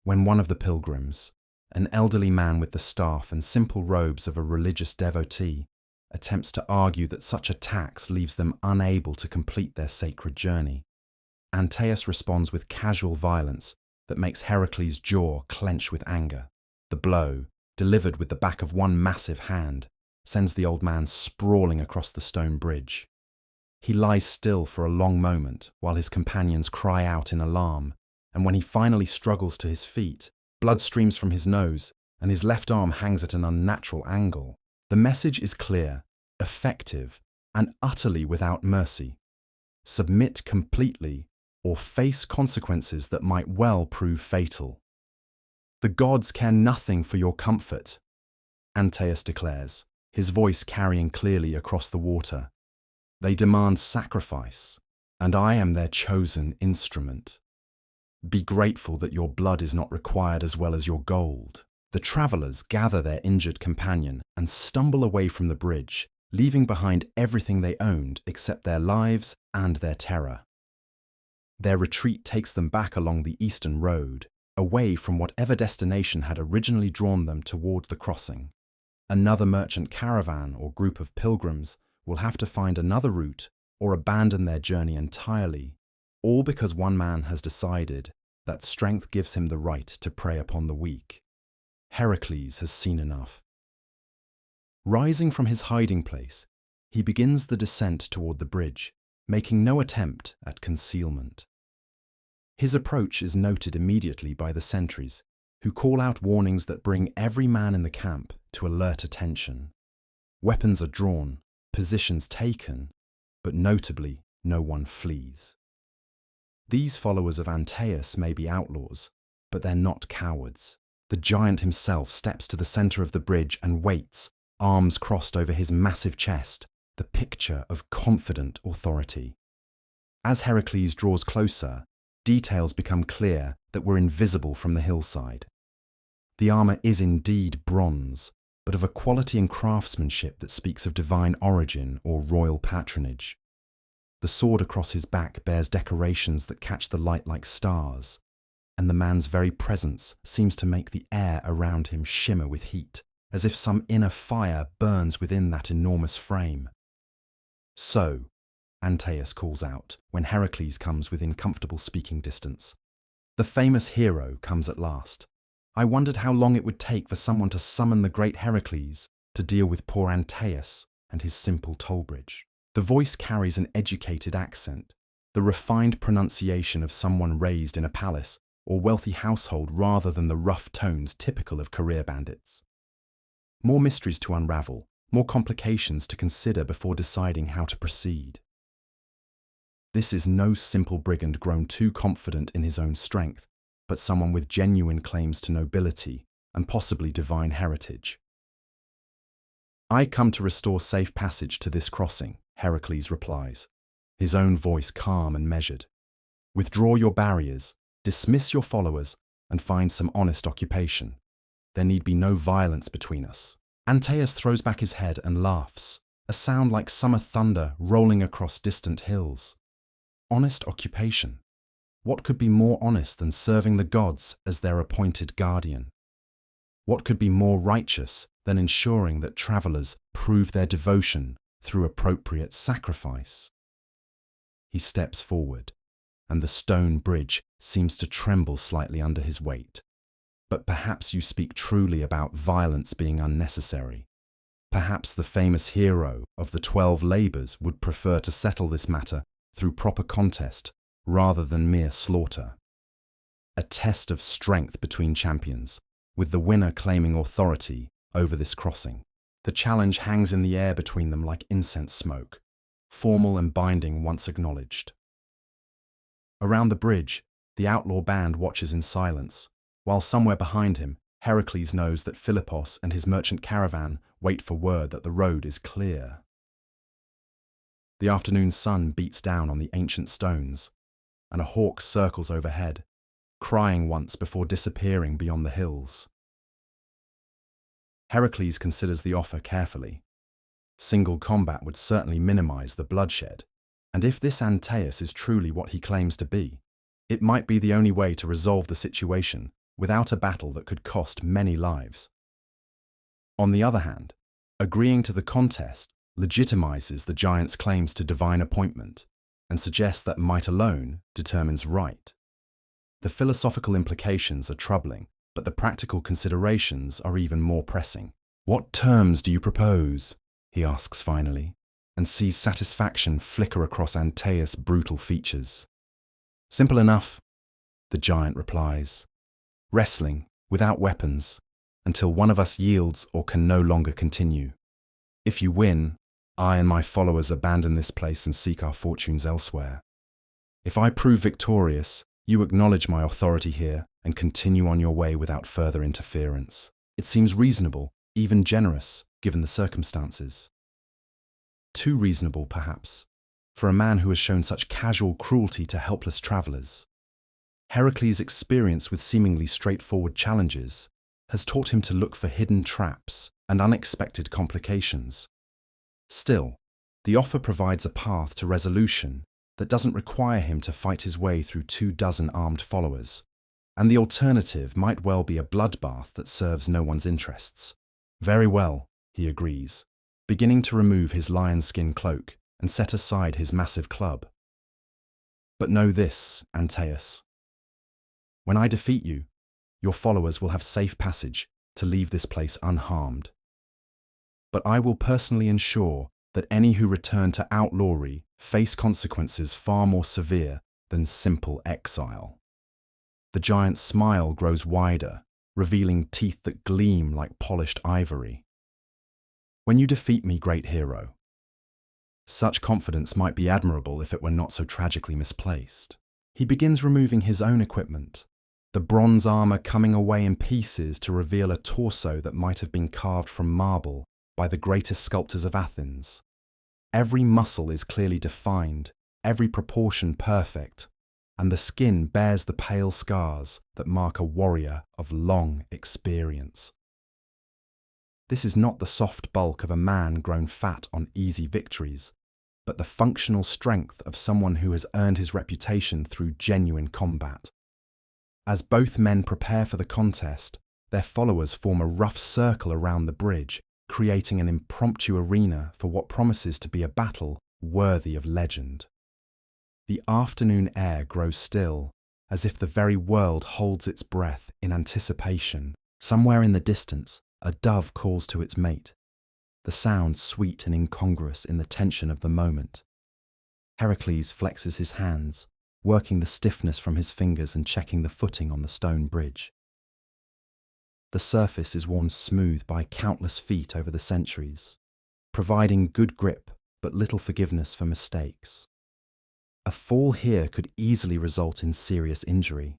When one of the pilgrims, an elderly man with the staff and simple robes of a religious devotee, attempts to argue that such a tax leaves them unable to complete their sacred journey, Antaeus responds with casual violence that makes Heracles' jaw clench with anger. The blow, delivered with the back of one massive hand, sends the old man sprawling across the stone bridge. He lies still for a long moment while his companions cry out in alarm, and when he finally struggles to his feet, blood streams from his nose and his left arm hangs at an unnatural angle. The message is clear, effective, and utterly without mercy. Submit completely or face consequences that might well prove fatal. The gods care nothing for your comfort, Antaeus declares, his voice carrying clearly across the water. They demand sacrifice, and I am their chosen instrument. Be grateful that your blood is not required as well as your gold. The travelers gather their injured companion and stumble away from the bridge, leaving behind everything they owned except their lives and their terror. Their retreat takes them back along the eastern road, away from whatever destination had originally drawn them toward the crossing. Another merchant caravan or group of pilgrims will have to find another route or abandon their journey entirely, all because one man has decided that strength gives him the right to prey upon the weak. Heracles has seen enough. Rising from his hiding place, he begins the descent toward the bridge, making no attempt at concealment. His approach is noted immediately by the sentries, who call out warnings that bring every man in the camp to alert attention. Weapons are drawn, positions taken, but notably no one flees. These followers of Antaeus may be outlaws, but they're not cowards. The giant himself steps to the center of the bridge and waits, arms crossed over his massive chest, the picture of confident authority. As Heracles draws closer, details become clear that were invisible from the hillside. The armor is indeed bronze, but of a quality and craftsmanship that speaks of divine origin or royal patronage. The sword across his back bears decorations that catch the light like stars, and the man's very presence seems to make the air around him shimmer with heat, as if some inner fire burns within that enormous frame. So, Antaeus calls out when Heracles comes within comfortable speaking distance. The famous hero comes at last. I wondered how long it would take for someone to summon the great Heracles to deal with poor Antaeus and his simple toll bridge. The voice carries an educated accent, the refined pronunciation of someone raised in a palace or wealthy household rather than the rough tones typical of career bandits. More mysteries to unravel, more complications to consider before deciding how to proceed. This is no simple brigand grown too confident in his own strength, but someone with genuine claims to nobility and possibly divine heritage. I come to restore safe passage to this crossing, Heracles replies, his own voice calm and measured. Withdraw your barriers, dismiss your followers, and find some honest occupation. There need be no violence between us. Antaeus throws back his head and laughs, a sound like summer thunder rolling across distant hills. Honest occupation. What could be more honest than serving the gods as their appointed guardian? What could be more righteous than ensuring that travelers prove their devotion through appropriate sacrifice? He steps forward, and the stone bridge seems to tremble slightly under his weight. But perhaps you speak truly about violence being unnecessary. Perhaps the famous hero of the 12 Labours would prefer to settle this matter through proper contest rather than mere slaughter. A test of strength between champions, with the winner claiming authority over this crossing. The challenge hangs in the air between them like incense smoke, formal and binding once acknowledged. Around the bridge, the outlaw band watches in silence, while somewhere behind him, Hercules knows that Philippos and his merchant caravan wait for word that the road is clear. The afternoon sun beats down on the ancient stones, and a hawk circles overhead, crying once before disappearing beyond the hills. Hercules considers the offer carefully. Single combat would certainly minimize the bloodshed, and if this Antaeus is truly what he claims to be, it might be the only way to resolve the situation without a battle that could cost many lives. On the other hand, agreeing to the contest legitimizes the giant's claims to divine appointment and suggests that might alone determines right. The philosophical implications are troubling, but the practical considerations are even more pressing. "What terms do you propose?" he asks finally, and sees satisfaction flicker across Antaeus' brutal features. "Simple enough," the giant replies. "Wrestling, without weapons, until one of us yields or can no longer continue. If you win, I and my followers abandon this place and seek our fortunes elsewhere. If I prove victorious, you acknowledge my authority here and continue on your way without further interference." It seems reasonable, even generous, given the circumstances. Too reasonable, perhaps, for a man who has shown such casual cruelty to helpless travellers. Hercules' experience with seemingly straightforward challenges has taught him to look for hidden traps and unexpected complications. Still, the offer provides a path to resolution that doesn't require him to fight his way through 24 armed followers, and the alternative might well be a bloodbath that serves no one's interests. "Very well," he agrees, beginning to remove his lion-skin cloak and set aside his massive club. "But know this, Antaeus. When I defeat you, your followers will have safe passage to leave this place unharmed. But I will personally ensure that any who return to outlawry face consequences far more severe than simple exile." The giant's smile grows wider, revealing teeth that gleam like polished ivory. "When you defeat me, great hero." Such confidence might be admirable if it were not so tragically misplaced. He begins removing his own equipment, the bronze armor coming away in pieces to reveal a torso that might have been carved from marble by the greatest sculptors of Athens. Every muscle is clearly defined, every proportion perfect, and the skin bears the pale scars that mark a warrior of long experience. This is not the soft bulk of a man grown fat on easy victories, but the functional strength of someone who has earned his reputation through genuine combat. As both men prepare for the contest, their followers form a rough circle around the bridge, creating an impromptu arena for what promises to be a battle worthy of legend. The afternoon air grows still, as if the very world holds its breath in anticipation. Somewhere in the distance, a dove calls to its mate, the sound sweet and incongruous in the tension of the moment. Hercules flexes his hands, working the stiffness from his fingers and checking the footing on the stone bridge. The surface is worn smooth by countless feet over the centuries, providing good grip but little forgiveness for mistakes. A fall here could easily result in serious injury,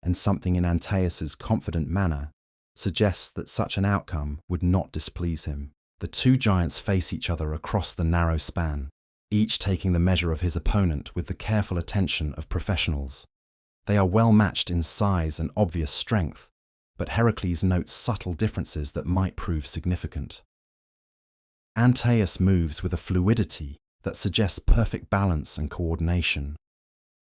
and something in Antaeus' confident manner suggests that such an outcome would not displease him. The two giants face each other across the narrow span, each taking the measure of his opponent with the careful attention of professionals. They are well matched in size and obvious strength, but Hercules notes subtle differences that might prove significant. Antaeus moves with a fluidity that suggests perfect balance and coordination,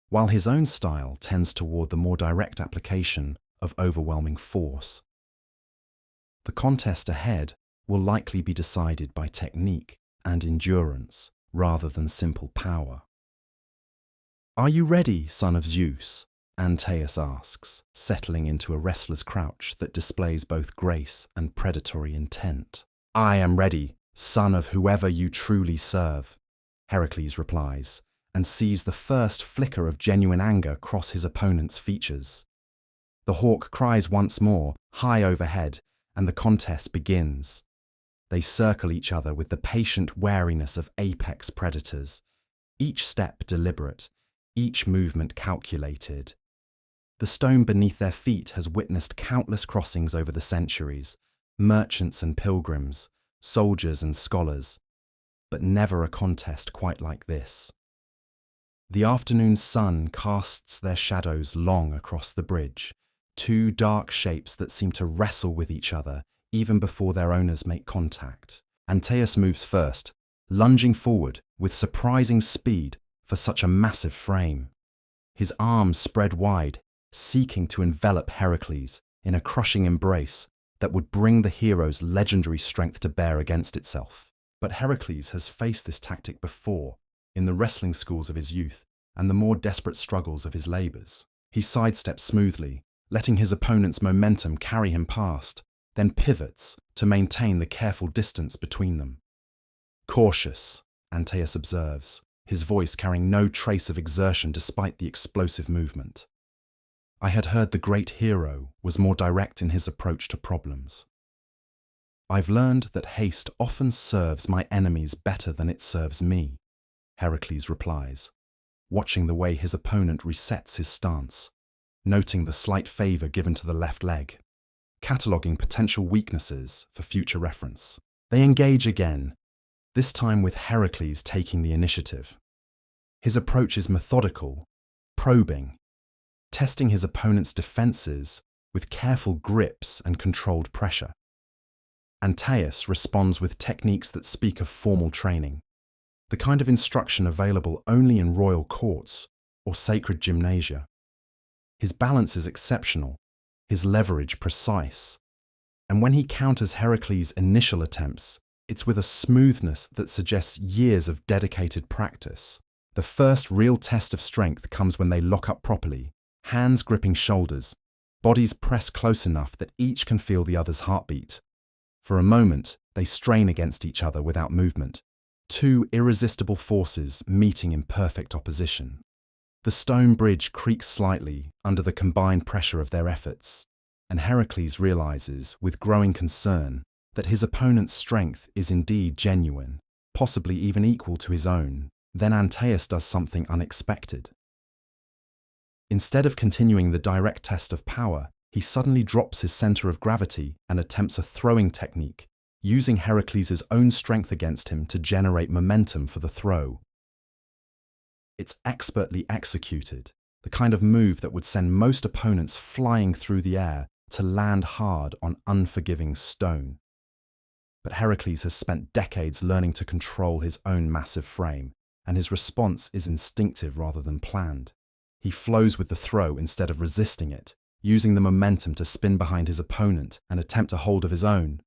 while his own style tends toward the more direct application of overwhelming force. The contest ahead will likely be decided by technique and endurance rather than simple power. "Are you ready, son of Zeus?" Antaeus asks, settling into a wrestler's crouch that displays both grace and predatory intent. "I am ready," "Son of whoever you truly serve," Hercules replies, and sees the first flicker of genuine anger cross his opponent's features. The hawk cries once more, high overhead, and the contest begins. They circle each other with the patient wariness of apex predators, each step deliberate, each movement calculated. The stone beneath their feet has witnessed countless crossings over the centuries, merchants and pilgrims, soldiers and scholars, but never a contest quite like this. The afternoon sun casts their shadows long across the bridge, two dark shapes that seem to wrestle with each other even before their owners make contact. Antaeus moves first, lunging forward with surprising speed for such a massive frame. His arms spread wide, seeking to envelop Hercules in a crushing embrace that would bring the hero's legendary strength to bear against itself. But Hercules has faced this tactic before, in the wrestling schools of his youth and the more desperate struggles of his labours. He sidesteps smoothly, letting his opponent's momentum carry him past, then pivots to maintain the careful distance between them. "Cautious," Antaeus observes, his voice carrying no trace of exertion despite the explosive movement. "I had heard the great hero was more direct in his approach to problems. I've learned that haste often serves my enemies better than it serves me," Hercules replies, watching the way his opponent resets his stance, noting the slight favour given to the left leg, cataloguing potential weaknesses for future reference. They engage again, this time with Hercules taking the initiative. His approach is methodical, probing, testing his opponent's defences with careful grips and controlled pressure. Antaeus responds with techniques that speak of formal training, the kind of instruction available only in royal courts or sacred gymnasia. His balance is exceptional, his leverage precise, and when he counters Hercules' initial attempts, it's with a smoothness that suggests years of dedicated practice. The first real test of strength comes when they lock up properly, hands gripping shoulders, bodies pressed close enough that each can feel the other's heartbeat. For a moment, they strain against each other without movement, two irresistible forces meeting in perfect opposition. The stone bridge creaks slightly under the combined pressure of their efforts, and Hercules realizes, with growing concern, that his opponent's strength is indeed genuine, possibly even equal to his own. Then Antaeus does something unexpected. Instead of continuing the direct test of power, he suddenly drops his center of gravity and attempts a throwing technique, using Hercules' own strength against him to generate momentum for the throw. It's expertly executed, the kind of move that would send most opponents flying through the air to land hard on unforgiving stone. But Hercules has spent decades learning to control his own massive frame, and his response is instinctive rather than planned. He flows with the throw instead of resisting it, using the momentum to spin behind his opponent and attempt a hold of his own.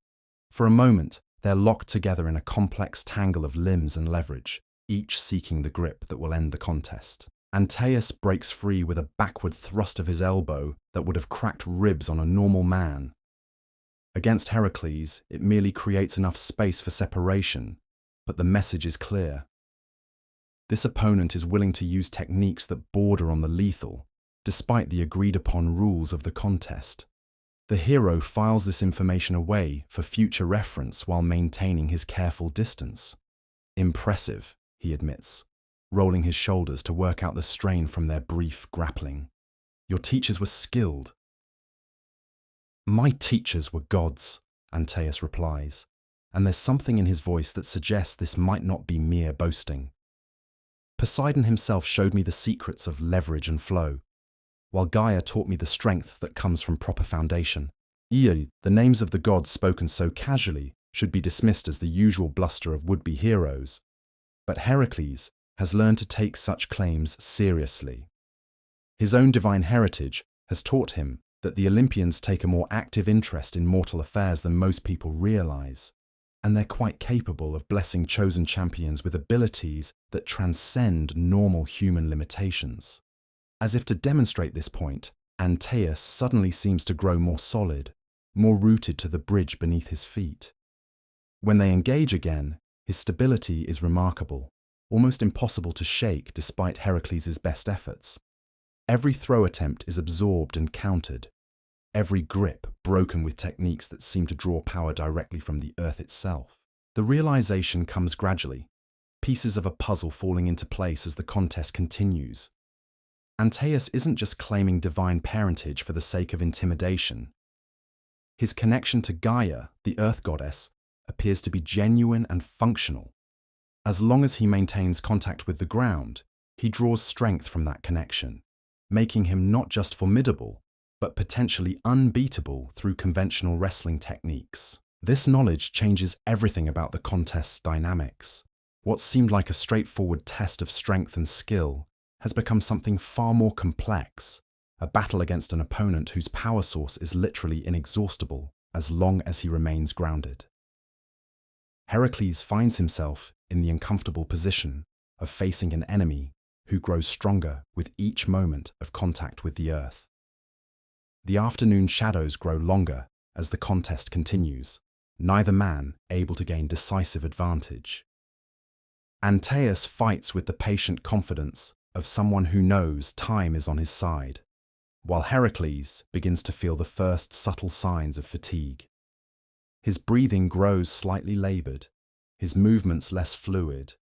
For a moment, they're locked together in a complex tangle of limbs and leverage, each seeking the grip that will end the contest. Antaeus breaks free with a backward thrust of his elbow that would have cracked ribs on a normal man. Against Hercules, it merely creates enough space for separation, but the message is clear. This opponent is willing to use techniques that border on the lethal, despite the agreed-upon rules of the contest. The hero files this information away for future reference while maintaining his careful distance. "Impressive," he admits, rolling his shoulders to work out the strain from their brief grappling. "Your teachers were skilled." "My teachers were gods," Antaeus replies, and there's something in his voice that suggests this might not be mere boasting. "Poseidon himself showed me the secrets of leverage and flow, while Gaia taught me the strength that comes from proper foundation. The names of the gods spoken so casually should be dismissed as the usual bluster of would-be heroes, but Hercules has learned to take such claims seriously. His own divine heritage has taught him that the Olympians take a more active interest in mortal affairs than most people realize, and they're quite capable of blessing chosen champions with abilities that transcend normal human limitations. As if to demonstrate this point, Antaeus suddenly seems to grow more solid, more rooted to the bridge beneath his feet. When they engage again, his stability is remarkable, almost impossible to shake despite Heracles' best efforts. Every throw attempt is absorbed and countered, every grip broken with techniques that seem to draw power directly from the earth itself. The realization comes gradually, pieces of a puzzle falling into place as the contest continues. Antaeus isn't just claiming divine parentage for the sake of intimidation. His connection to Gaia, the earth goddess, appears to be genuine and functional. As long as he maintains contact with the ground, he draws strength from that connection, making him not just formidable, but potentially unbeatable through conventional wrestling techniques. This knowledge changes everything about the contest's dynamics. What seemed like a straightforward test of strength and skill has become something far more complex, a battle against an opponent whose power source is literally inexhaustible as long as he remains grounded. Heracles finds himself in the uncomfortable position of facing an enemy who grows stronger with each moment of contact with the earth. The afternoon shadows grow longer as the contest continues, neither man able to gain decisive advantage. Antaeus fights with the patient confidence of someone who knows time is on his side, while Heracles begins to feel the first subtle signs of fatigue. His breathing grows slightly labored, his movements less fluid,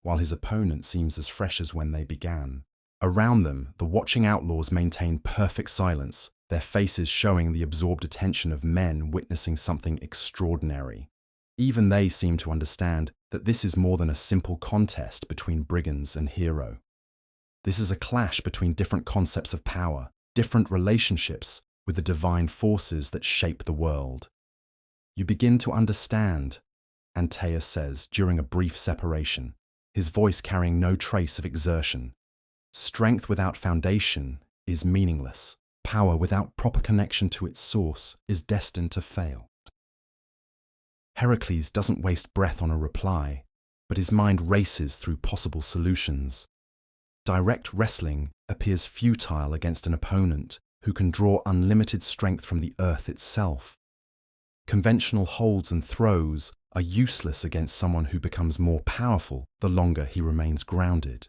while his opponent seems as fresh as when they began. Around them, the watching outlaws maintain perfect silence, their faces showing the absorbed attention of men witnessing something extraordinary. Even they seem to understand that this is more than a simple contest between brigands and hero. This is a clash between different concepts of power, different relationships with the divine forces that shape the world. You begin to understand, Antaeus says during a brief separation, his voice carrying no trace of exertion. Strength without foundation is meaningless. Power without proper connection to its source is destined to fail. Heracles doesn't waste breath on a reply, but his mind races through possible solutions. Direct wrestling appears futile against an opponent who can draw unlimited strength from the earth itself. Conventional holds and throws are useless against someone who becomes more powerful the longer he remains grounded.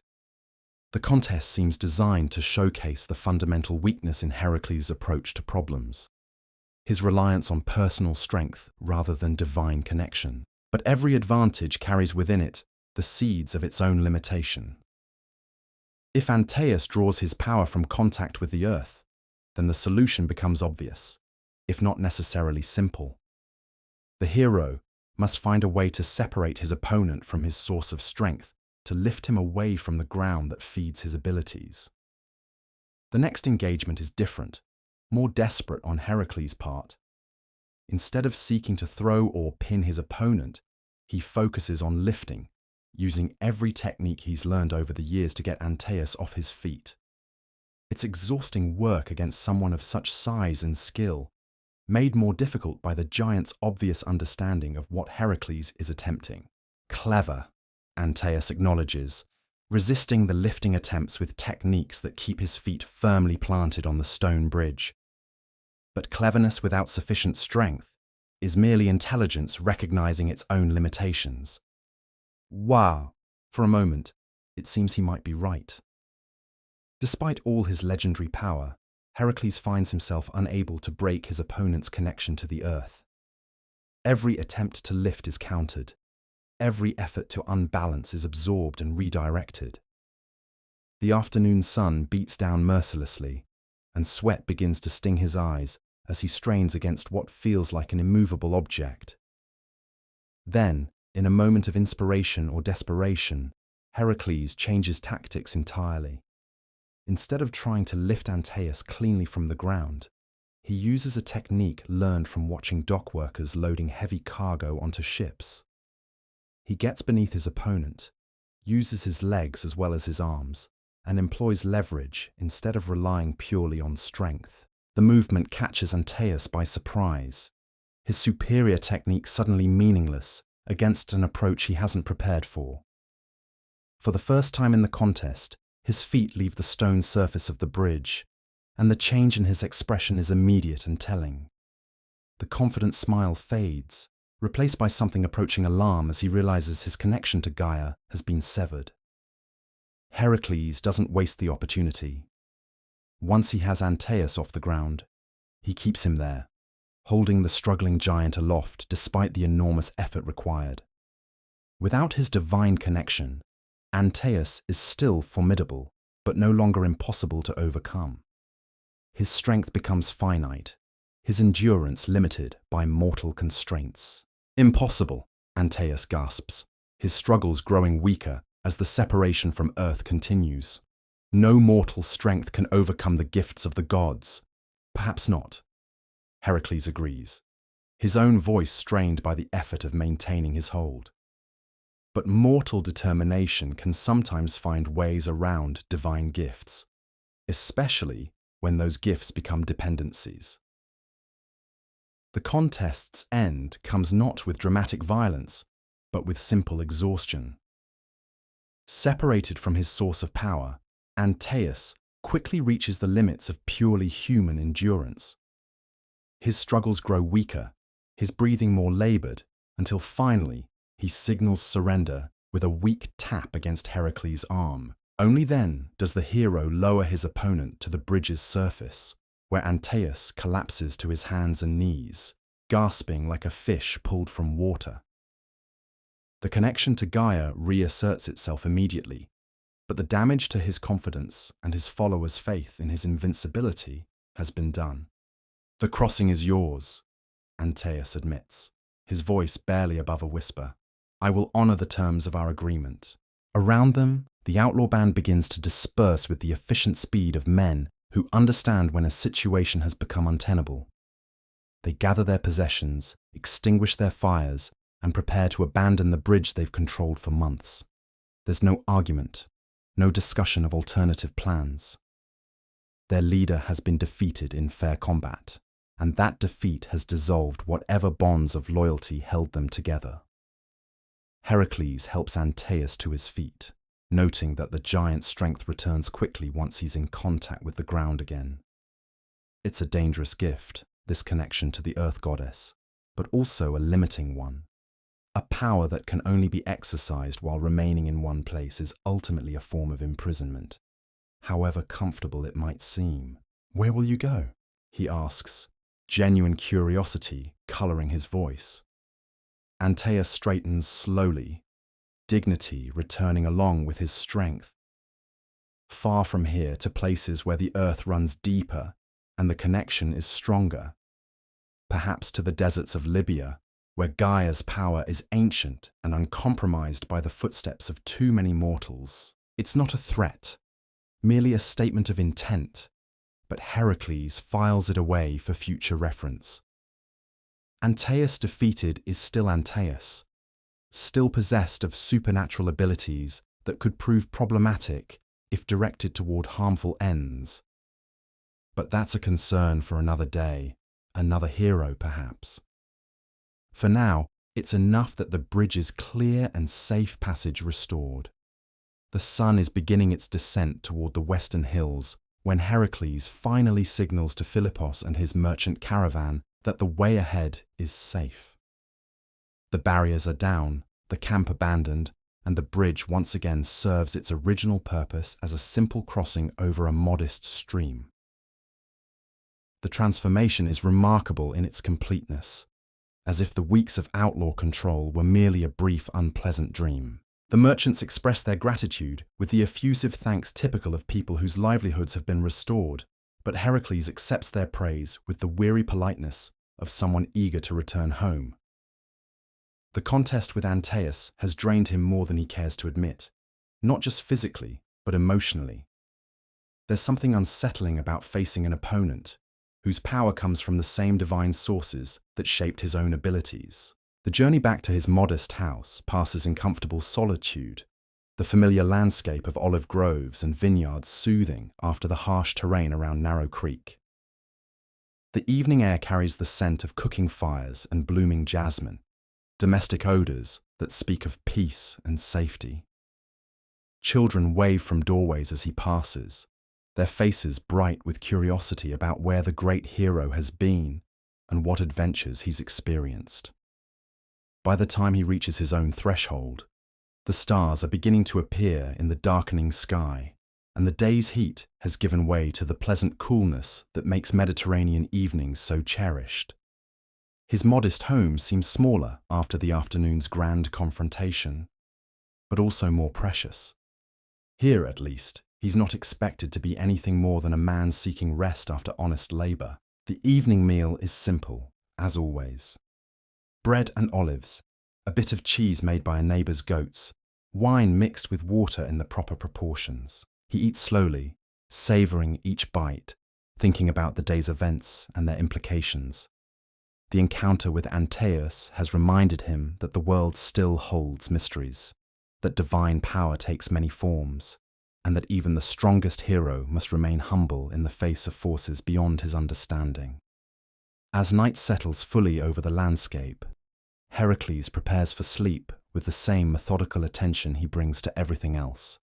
The contest seems designed to showcase the fundamental weakness in Heracles' approach to problems, his reliance on personal strength rather than divine connection. But every advantage carries within it the seeds of its own limitation. If Antaeus draws his power from contact with the earth, then the solution becomes obvious, if not necessarily simple. The hero must find a way to separate his opponent from his source of strength, to lift him away from the ground that feeds his abilities. The next engagement is different, more desperate on Heracles' part. Instead of seeking to throw or pin his opponent, he focuses on lifting, using every technique he's learned over the years to get Antaeus off his feet. It's exhausting work against someone of such size and skill, made more difficult by the giant's obvious understanding of what Heracles is attempting. Clever, Antaeus acknowledges, resisting the lifting attempts with techniques that keep his feet firmly planted on the stone bridge. But cleverness without sufficient strength is merely intelligence recognizing its own limitations. Wow! For a moment, it seems he might be right. Despite all his legendary power, Heracles finds himself unable to break his opponent's connection to the earth. Every attempt to lift is countered. Every effort to unbalance is absorbed and redirected. The afternoon sun beats down mercilessly, and sweat begins to sting his eyes as he strains against what feels like an immovable object. Then, in a moment of inspiration or desperation, Heracles changes tactics entirely. Instead of trying to lift Antaeus cleanly from the ground, he uses a technique learned from watching dock workers loading heavy cargo onto ships. He gets beneath his opponent, uses his legs as well as his arms, and employs leverage instead of relying purely on strength. The movement catches Antaeus by surprise, his superior technique suddenly meaningless against an approach he hasn't prepared for. For the first time in the contest, his feet leave the stone surface of the bridge, and the change in his expression is immediate and telling. The confident smile fades, replaced by something approaching alarm as he realizes his connection to Gaia has been severed. Hercules doesn't waste the opportunity. Once he has Antaeus off the ground, he keeps him there, holding the struggling giant aloft despite the enormous effort required. Without his divine connection, Antaeus is still formidable, but no longer impossible to overcome. His strength becomes finite, his endurance limited by mortal constraints. Impossible, Antaeus gasps, his struggles growing weaker as the separation from Earth continues. No mortal strength can overcome the gifts of the gods. Perhaps not. Heracles agrees, his own voice strained by the effort of maintaining his hold. But mortal determination can sometimes find ways around divine gifts, especially when those gifts become dependencies. The contest's end comes not with dramatic violence, but with simple exhaustion. Separated from his source of power, Antaeus quickly reaches the limits of purely human endurance. His struggles grow weaker, his breathing more labored, until finally he signals surrender with a weak tap against Heracles' arm. Only then does the hero lower his opponent to the bridge's surface, where Antaeus collapses to his hands and knees, gasping like a fish pulled from water. The connection to Gaia reasserts itself immediately, but the damage to his confidence and his followers' faith in his invincibility has been done. The crossing is yours, Antaeus admits, his voice barely above a whisper. I will honor the terms of our agreement. Around them, the outlaw band begins to disperse with the efficient speed of men who understand when a situation has become untenable. They gather their possessions, extinguish their fires, and prepare to abandon the bridge they've controlled for months. There's no argument, no discussion of alternative plans. Their leader has been defeated in fair combat, and that defeat has dissolved whatever bonds of loyalty held them together. Heracles helps Antaeus to his feet, noting that the giant's strength returns quickly once he's in contact with the ground again. It's a dangerous gift, this connection to the Earth goddess, but also a limiting one. A power that can only be exercised while remaining in one place is ultimately a form of imprisonment, however comfortable it might seem. Where will you go? He asks, genuine curiosity coloring his voice. Antaeus straightens slowly, dignity returning along with his strength. Far from here to places where the earth runs deeper and the connection is stronger. Perhaps to the deserts of Libya, where Gaia's power is ancient and uncompromised by the footsteps of too many mortals. It's not a threat, merely a statement of intent, but Heracles files it away for future reference. Antaeus defeated is still Antaeus, still possessed of supernatural abilities that could prove problematic if directed toward harmful ends. But that's a concern for another day, another hero perhaps. For now, it's enough that the bridge is clear and safe passage restored. The sun is beginning its descent toward the western hills when Heracles finally signals to Philippos and his merchant caravan that the way ahead is safe. The barriers are down, the camp abandoned, and the bridge once again serves its original purpose as a simple crossing over a modest stream. The transformation is remarkable in its completeness, as if the weeks of outlaw control were merely a brief, unpleasant dream. The merchants express their gratitude with the effusive thanks typical of people whose livelihoods have been restored, but Heracles accepts their praise with the weary politeness of someone eager to return home. The contest with Antaeus has drained him more than he cares to admit, not just physically, but emotionally. There's something unsettling about facing an opponent whose power comes from the same divine sources that shaped his own abilities. The journey back to his modest house passes in comfortable solitude, the familiar landscape of olive groves and vineyards soothing after the harsh terrain around Narrow Creek. The evening air carries the scent of cooking fires and blooming jasmine, domestic odors that speak of peace and safety. Children wave from doorways as he passes, their faces bright with curiosity about where the great hero has been and what adventures he's experienced. By the time he reaches his own threshold, the stars are beginning to appear in the darkening sky, and the day's heat has given way to the pleasant coolness that makes Mediterranean evenings so cherished. His modest home seems smaller after the afternoon's grand confrontation, but also more precious. Here, at least, he's not expected to be anything more than a man seeking rest after honest labour. The evening meal is simple, as always. Bread and olives, a bit of cheese made by a neighbour's goats, wine mixed with water in the proper proportions. He eats slowly, savouring each bite, thinking about the day's events and their implications. The encounter with Antaeus has reminded him that the world still holds mysteries, that divine power takes many forms, and that even the strongest hero must remain humble in the face of forces beyond his understanding. As night settles fully over the landscape, Hercules prepares for sleep with the same methodical attention he brings to everything else.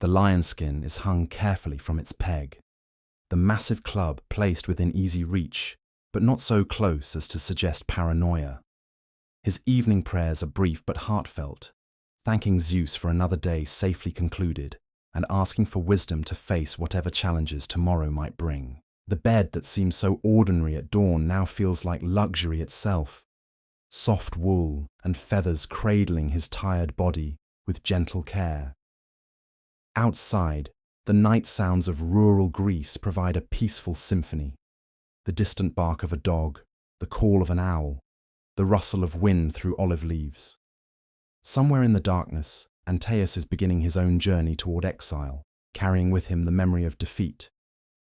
The lion skin is hung carefully from its peg, the massive club placed within easy reach, but not so close as to suggest paranoia. His evening prayers are brief but heartfelt, thanking Zeus for another day safely concluded and asking for wisdom to face whatever challenges tomorrow might bring. The bed that seemed so ordinary at dawn now feels like luxury itself, soft wool and feathers cradling his tired body with gentle care. Outside, the night sounds of rural Greece provide a peaceful symphony. The distant bark of a dog, the call of an owl, the rustle of wind through olive leaves. Somewhere in the darkness, Antaeus is beginning his own journey toward exile, carrying with him the memory of defeat,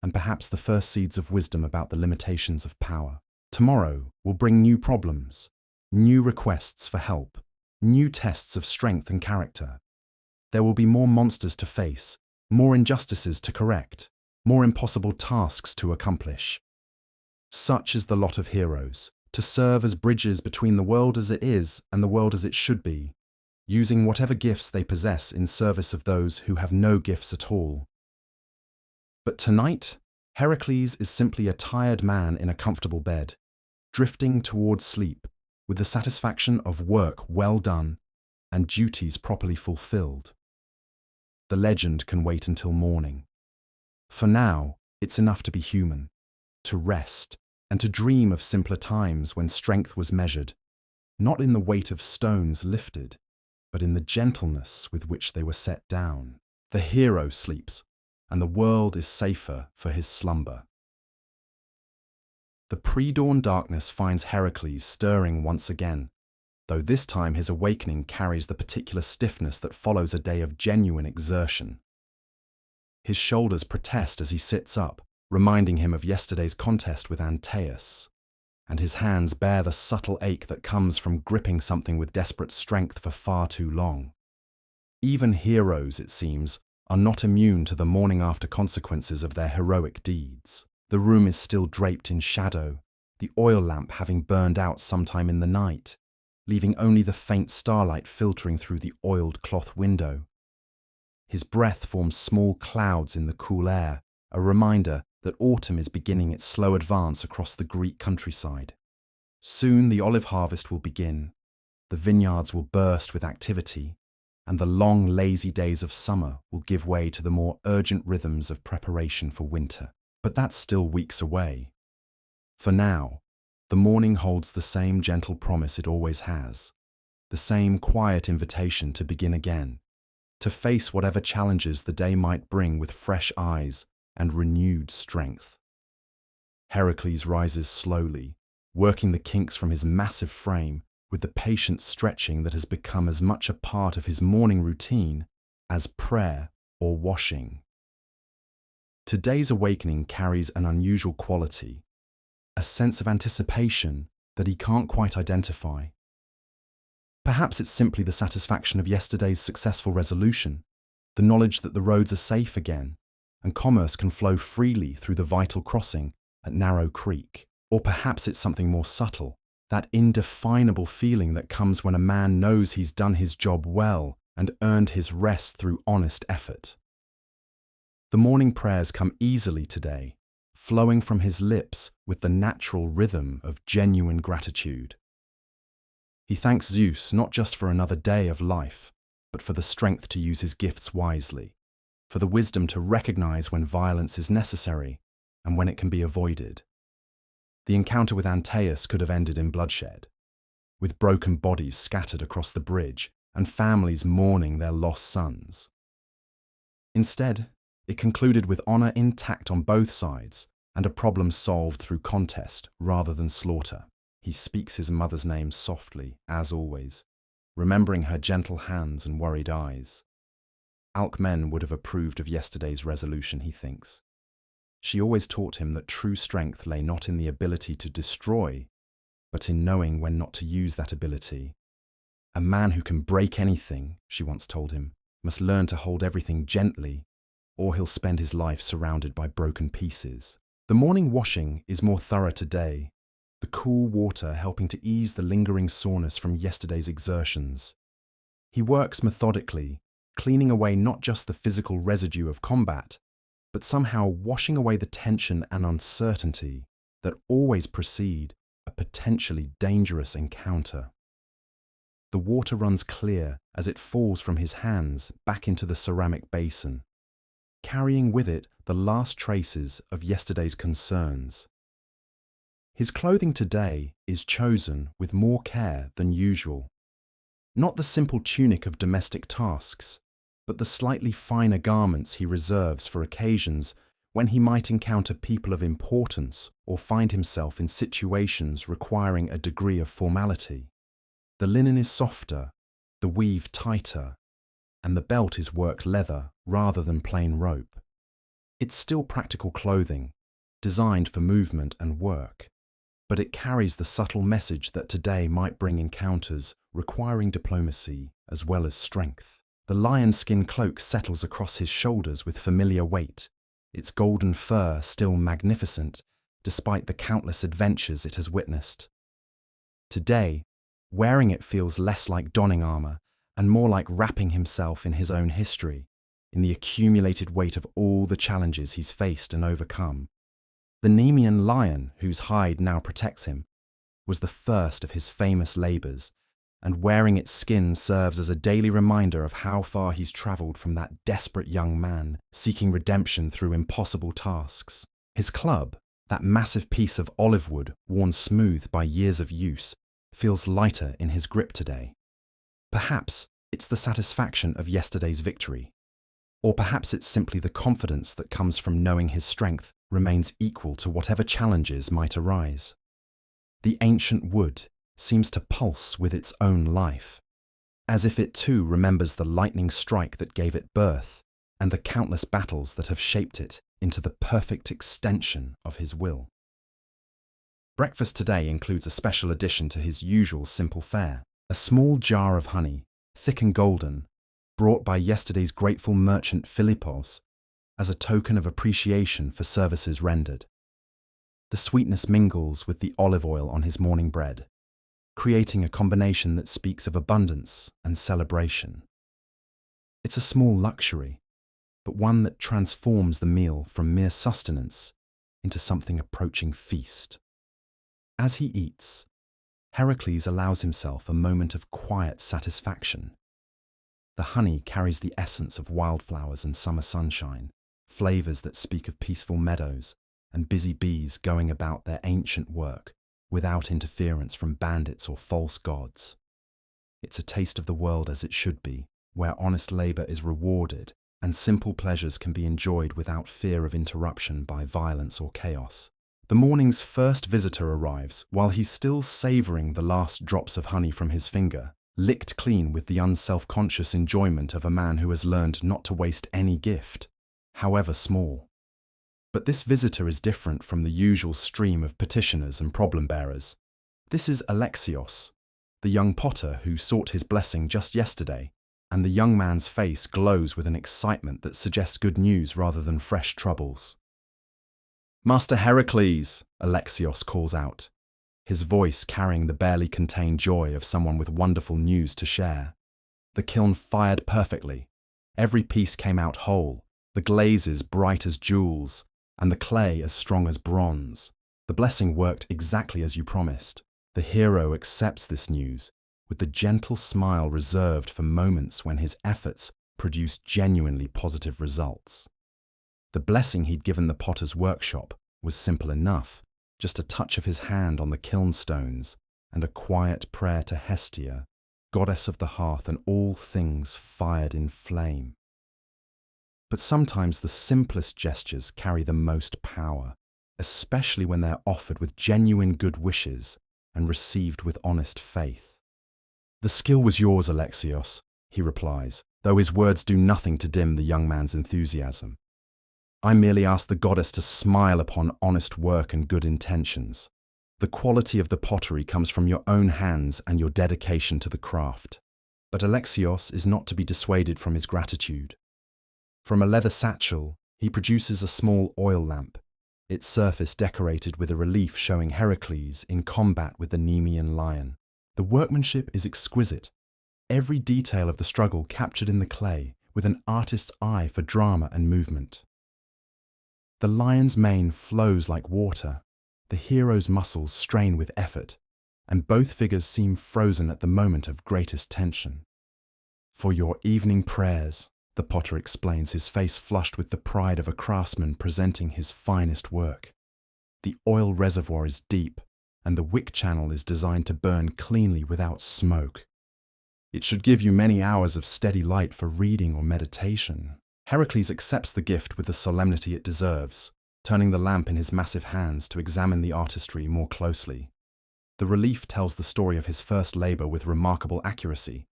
and perhaps the first seeds of wisdom about the limitations of power. Tomorrow will bring new problems, new requests for help, new tests of strength and character. There will be more monsters to face, more injustices to correct, more impossible tasks to accomplish. Such is the lot of heroes, to serve as bridges between the world as it is and the world as it should be, using whatever gifts they possess in service of those who have no gifts at all. But tonight, Hercules is simply a tired man in a comfortable bed, drifting towards sleep with the satisfaction of work well done and duties properly fulfilled. The legend can wait until morning. For now, it's enough to be human, to rest, and to dream of simpler times when strength was measured, not in the weight of stones lifted, but in the gentleness with which they were set down. The hero sleeps, and the world is safer for his slumber. The pre-dawn darkness finds Hercules stirring once again, though this time his awakening carries the particular stiffness that follows a day of genuine exertion. His shoulders protest as he sits up, reminding him of yesterday's contest with Antaeus, and his hands bear the subtle ache that comes from gripping something with desperate strength for far too long. Even heroes, it seems, are not immune to the morning-after consequences of their heroic deeds. The room is still draped in shadow, the oil lamp having burned out sometime in the night, leaving only the faint starlight filtering through the oiled cloth window. His breath forms small clouds in the cool air, a reminder that autumn is beginning its slow advance across the Greek countryside. Soon the olive harvest will begin, the vineyards will burst with activity, and the long, lazy days of summer will give way to the more urgent rhythms of preparation for winter. But that's still weeks away. For now, the morning holds the same gentle promise it always has, the same quiet invitation to begin again, to face whatever challenges the day might bring with fresh eyes and renewed strength. Hercules rises slowly, working the kinks from his massive frame with the patient stretching that has become as much a part of his morning routine as prayer or washing. Today's awakening carries an unusual quality, a sense of anticipation that he can't quite identify. Perhaps it's simply the satisfaction of yesterday's successful resolution, the knowledge that the roads are safe again, and commerce can flow freely through the vital crossing at Narrow Creek. Or perhaps it's something more subtle, that indefinable feeling that comes when a man knows he's done his job well and earned his rest through honest effort. The morning prayers come easily today, flowing from his lips with the natural rhythm of genuine gratitude. He thanks Zeus not just for another day of life, but for the strength to use his gifts wisely, for the wisdom to recognize when violence is necessary and when it can be avoided. The encounter with Antaeus could have ended in bloodshed, with broken bodies scattered across the bridge and families mourning their lost sons. Instead, it concluded with honor intact on both sides and a problem solved through contest rather than slaughter. He speaks his mother's name softly, as always, remembering her gentle hands and worried eyes. Alcmen would have approved of yesterday's resolution, he thinks. She always taught him that true strength lay not in the ability to destroy, but in knowing when not to use that ability. A man who can break anything, she once told him, must learn to hold everything gently, or he'll spend his life surrounded by broken pieces. The morning washing is more thorough today, the cool water helping to ease the lingering soreness from yesterday's exertions. He works methodically, cleaning away not just the physical residue of combat, but somehow washing away the tension and uncertainty that always precede a potentially dangerous encounter. The water runs clear as it falls from his hands back into the ceramic basin, carrying with it the last traces of yesterday's concerns. His clothing today is chosen with more care than usual. Not the simple tunic of domestic tasks, but the slightly finer garments he reserves for occasions when he might encounter people of importance or find himself in situations requiring a degree of formality. The linen is softer, the weave tighter, and the belt is worked leather rather than plain rope. It's still practical clothing, designed for movement and work, but it carries the subtle message that today might bring encounters requiring diplomacy as well as strength. The lion-skin cloak settles across his shoulders with familiar weight, its golden fur still magnificent despite the countless adventures it has witnessed. Today, wearing it feels less like donning armor and more like wrapping himself in his own history, in the accumulated weight of all the challenges he's faced and overcome. The Nemean lion, whose hide now protects him, was the first of his famous labors, and wearing its skin serves as a daily reminder of how far he's traveled from that desperate young man seeking redemption through impossible tasks. His club, that massive piece of olive wood worn smooth by years of use, feels lighter in his grip today. Perhaps it's the satisfaction of yesterday's victory, or perhaps it's simply the confidence that comes from knowing his strength remains equal to whatever challenges might arise. The ancient wood seems to pulse with its own life, as if it too remembers the lightning strike that gave it birth and the countless battles that have shaped it into the perfect extension of his will. Breakfast today includes a special addition to his usual simple fare, a small jar of honey, thick and golden, brought by yesterday's grateful merchant Philippos as a token of appreciation for services rendered. The sweetness mingles with the olive oil on his morning bread, creating a combination that speaks of abundance and celebration. It's a small luxury, but one that transforms the meal from mere sustenance into something approaching feast. As he eats, Hercules allows himself a moment of quiet satisfaction. The honey carries the essence of wildflowers and summer sunshine, flavors that speak of peaceful meadows and busy bees going about their ancient work without interference from bandits or false gods. It's a taste of the world as it should be, where honest labor is rewarded and simple pleasures can be enjoyed without fear of interruption by violence or chaos. The morning's first visitor arrives while he's still savoring the last drops of honey from his finger, licked clean with the unself-conscious enjoyment of a man who has learned not to waste any gift, however small. But this visitor is different from the usual stream of petitioners and problem-bearers. This is Alexios, the young potter who sought his blessing just yesterday, and the young man's face glows with an excitement that suggests good news rather than fresh troubles. "Master Heracles," Alexios calls out, his voice carrying the barely contained joy of someone with wonderful news to share. The kiln fired perfectly. Every piece came out whole, the glazes bright as jewels, and the clay as strong as bronze. The blessing worked exactly as you promised. The hero accepts this news, with the gentle smile reserved for moments when his efforts produced genuinely positive results. The blessing he'd given the potter's workshop was simple enough, just a touch of his hand on the kiln stones and a quiet prayer to Hestia, goddess of the hearth and all things fired in flame. But sometimes the simplest gestures carry the most power, especially when they're offered with genuine good wishes and received with honest faith. "The skill was yours, Alexios," he replies, though his words do nothing to dim the young man's enthusiasm. "I merely asked the goddess to smile upon honest work and good intentions. The quality of the pottery comes from your own hands and your dedication to the craft." But Alexios is not to be dissuaded from his gratitude. From a leather satchel, he produces a small oil lamp, its surface decorated with a relief showing Hercules in combat with the Nemean lion. The workmanship is exquisite, every detail of the struggle captured in the clay with an artist's eye for drama and movement. The lion's mane flows like water, the hero's muscles strain with effort, and both figures seem frozen at the moment of greatest tension. "For your evening prayers," the potter explains, his face flushed with the pride of a craftsman presenting his finest work. The oil reservoir is deep, and the wick channel is designed to burn cleanly without smoke. It should give you many hours of steady light for reading or meditation. Hercules accepts the gift with the solemnity it deserves, turning the lamp in his massive hands to examine the artistry more closely. The relief tells the story of his first labor with remarkable accuracy,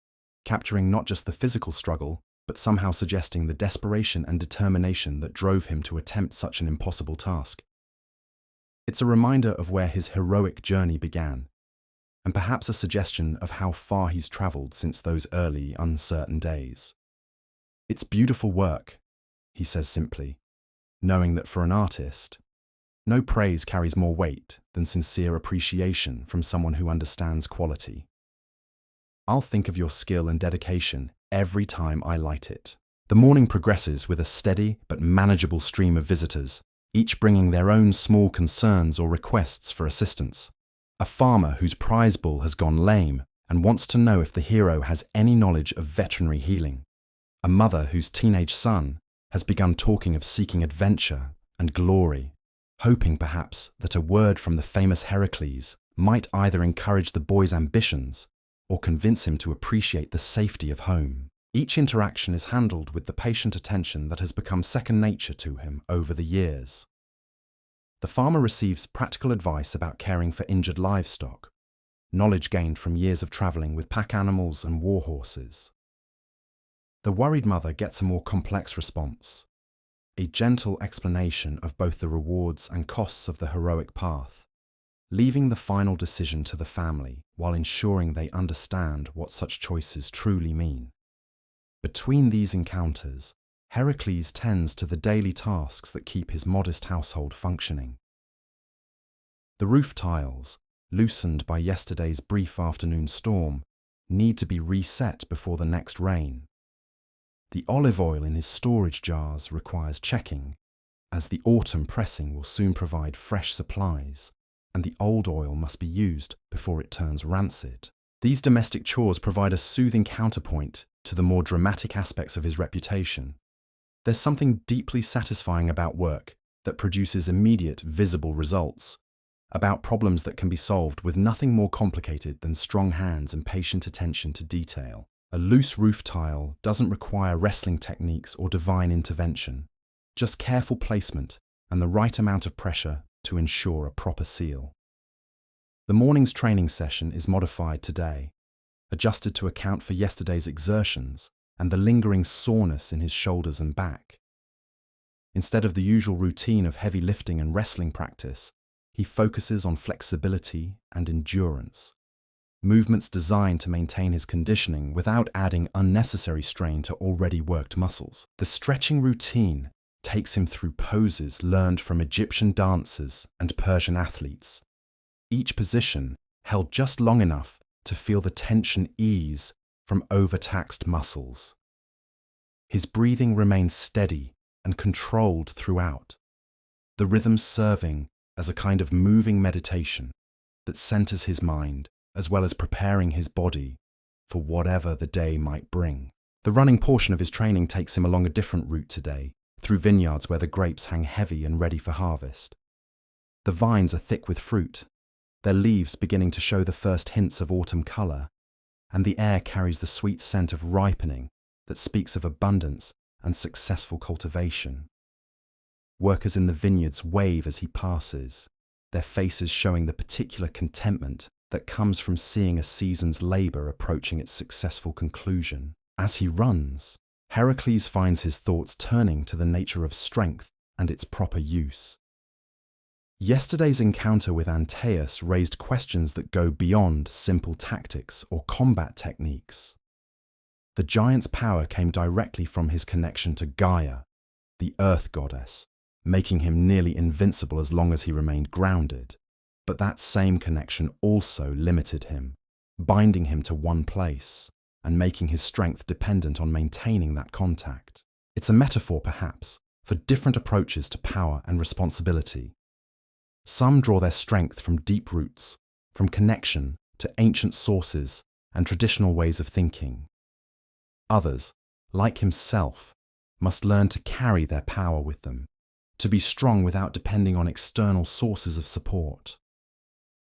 capturing not just the physical struggle, but somehow suggesting the desperation and determination that drove him to attempt such an impossible task. It's a reminder of where his heroic journey began, and perhaps a suggestion of how far he's traveled since those early, uncertain days. "It's beautiful work," he says simply, knowing that for an artist, no praise carries more weight than sincere appreciation from someone who understands quality. "I'll think of your skill and dedication every time I light it." The morning progresses with a steady but manageable stream of visitors, each bringing their own small concerns or requests for assistance. A farmer whose prize bull has gone lame and wants to know if the hero has any knowledge of veterinary healing. A mother whose teenage son has begun talking of seeking adventure and glory, hoping perhaps that a word from the famous Hercules might either encourage the boy's ambitions or convince him to appreciate the safety of home. Each interaction is handled with the patient attention that has become second nature to him over the years. The farmer receives practical advice about caring for injured livestock, knowledge gained from years of traveling with pack animals and war horses. The worried mother gets a more complex response, a gentle explanation of both the rewards and costs of the heroic path, leaving the final decision to the family while ensuring they understand what such choices truly mean. Between these encounters, Hercules tends to the daily tasks that keep his modest household functioning. The roof tiles, loosened by yesterday's brief afternoon storm, need to be reset before the next rain. The olive oil in his storage jars requires checking, as the autumn pressing will soon provide fresh supplies, and the old oil must be used before it turns rancid. These domestic chores provide a soothing counterpoint to the more dramatic aspects of his reputation. There's something deeply satisfying about work that produces immediate, visible results, about problems that can be solved with nothing more complicated than strong hands and patient attention to detail. A loose roof tile doesn't require wrestling techniques or divine intervention, just careful placement and the right amount of pressure to ensure a proper seal. The morning's training session is modified today, adjusted to account for yesterday's exertions and the lingering soreness in his shoulders and back. Instead of the usual routine of heavy lifting and wrestling practice, he focuses on flexibility and endurance, movements designed to maintain his conditioning without adding unnecessary strain to already worked muscles. The stretching routine takes him through poses learned from Egyptian dancers and Persian athletes, each position held just long enough to feel the tension ease from overtaxed muscles. His breathing remains steady and controlled throughout, the rhythm serving as a kind of moving meditation that centers his mind as well as preparing his body for whatever the day might bring. The running portion of his training takes him along a different route today, through vineyards where the grapes hang heavy and ready for harvest. The vines are thick with fruit, their leaves beginning to show the first hints of autumn colour, and the air carries the sweet scent of ripening that speaks of abundance and successful cultivation. Workers in the vineyards wave as he passes, their faces showing the particular contentment that comes from seeing a season's labour approaching its successful conclusion. As he runs, Hercules finds his thoughts turning to the nature of strength and its proper use. Yesterday's encounter with Antaeus raised questions that go beyond simple tactics or combat techniques. The giant's power came directly from his connection to Gaia, the earth goddess, making him nearly invincible as long as he remained grounded. But that same connection also limited him, binding him to one place and making his strength dependent on maintaining that contact. It's a metaphor, perhaps, for different approaches to power and responsibility. Some draw their strength from deep roots, from connection to ancient sources and traditional ways of thinking. Others, like himself, must learn to carry their power with them, to be strong without depending on external sources of support.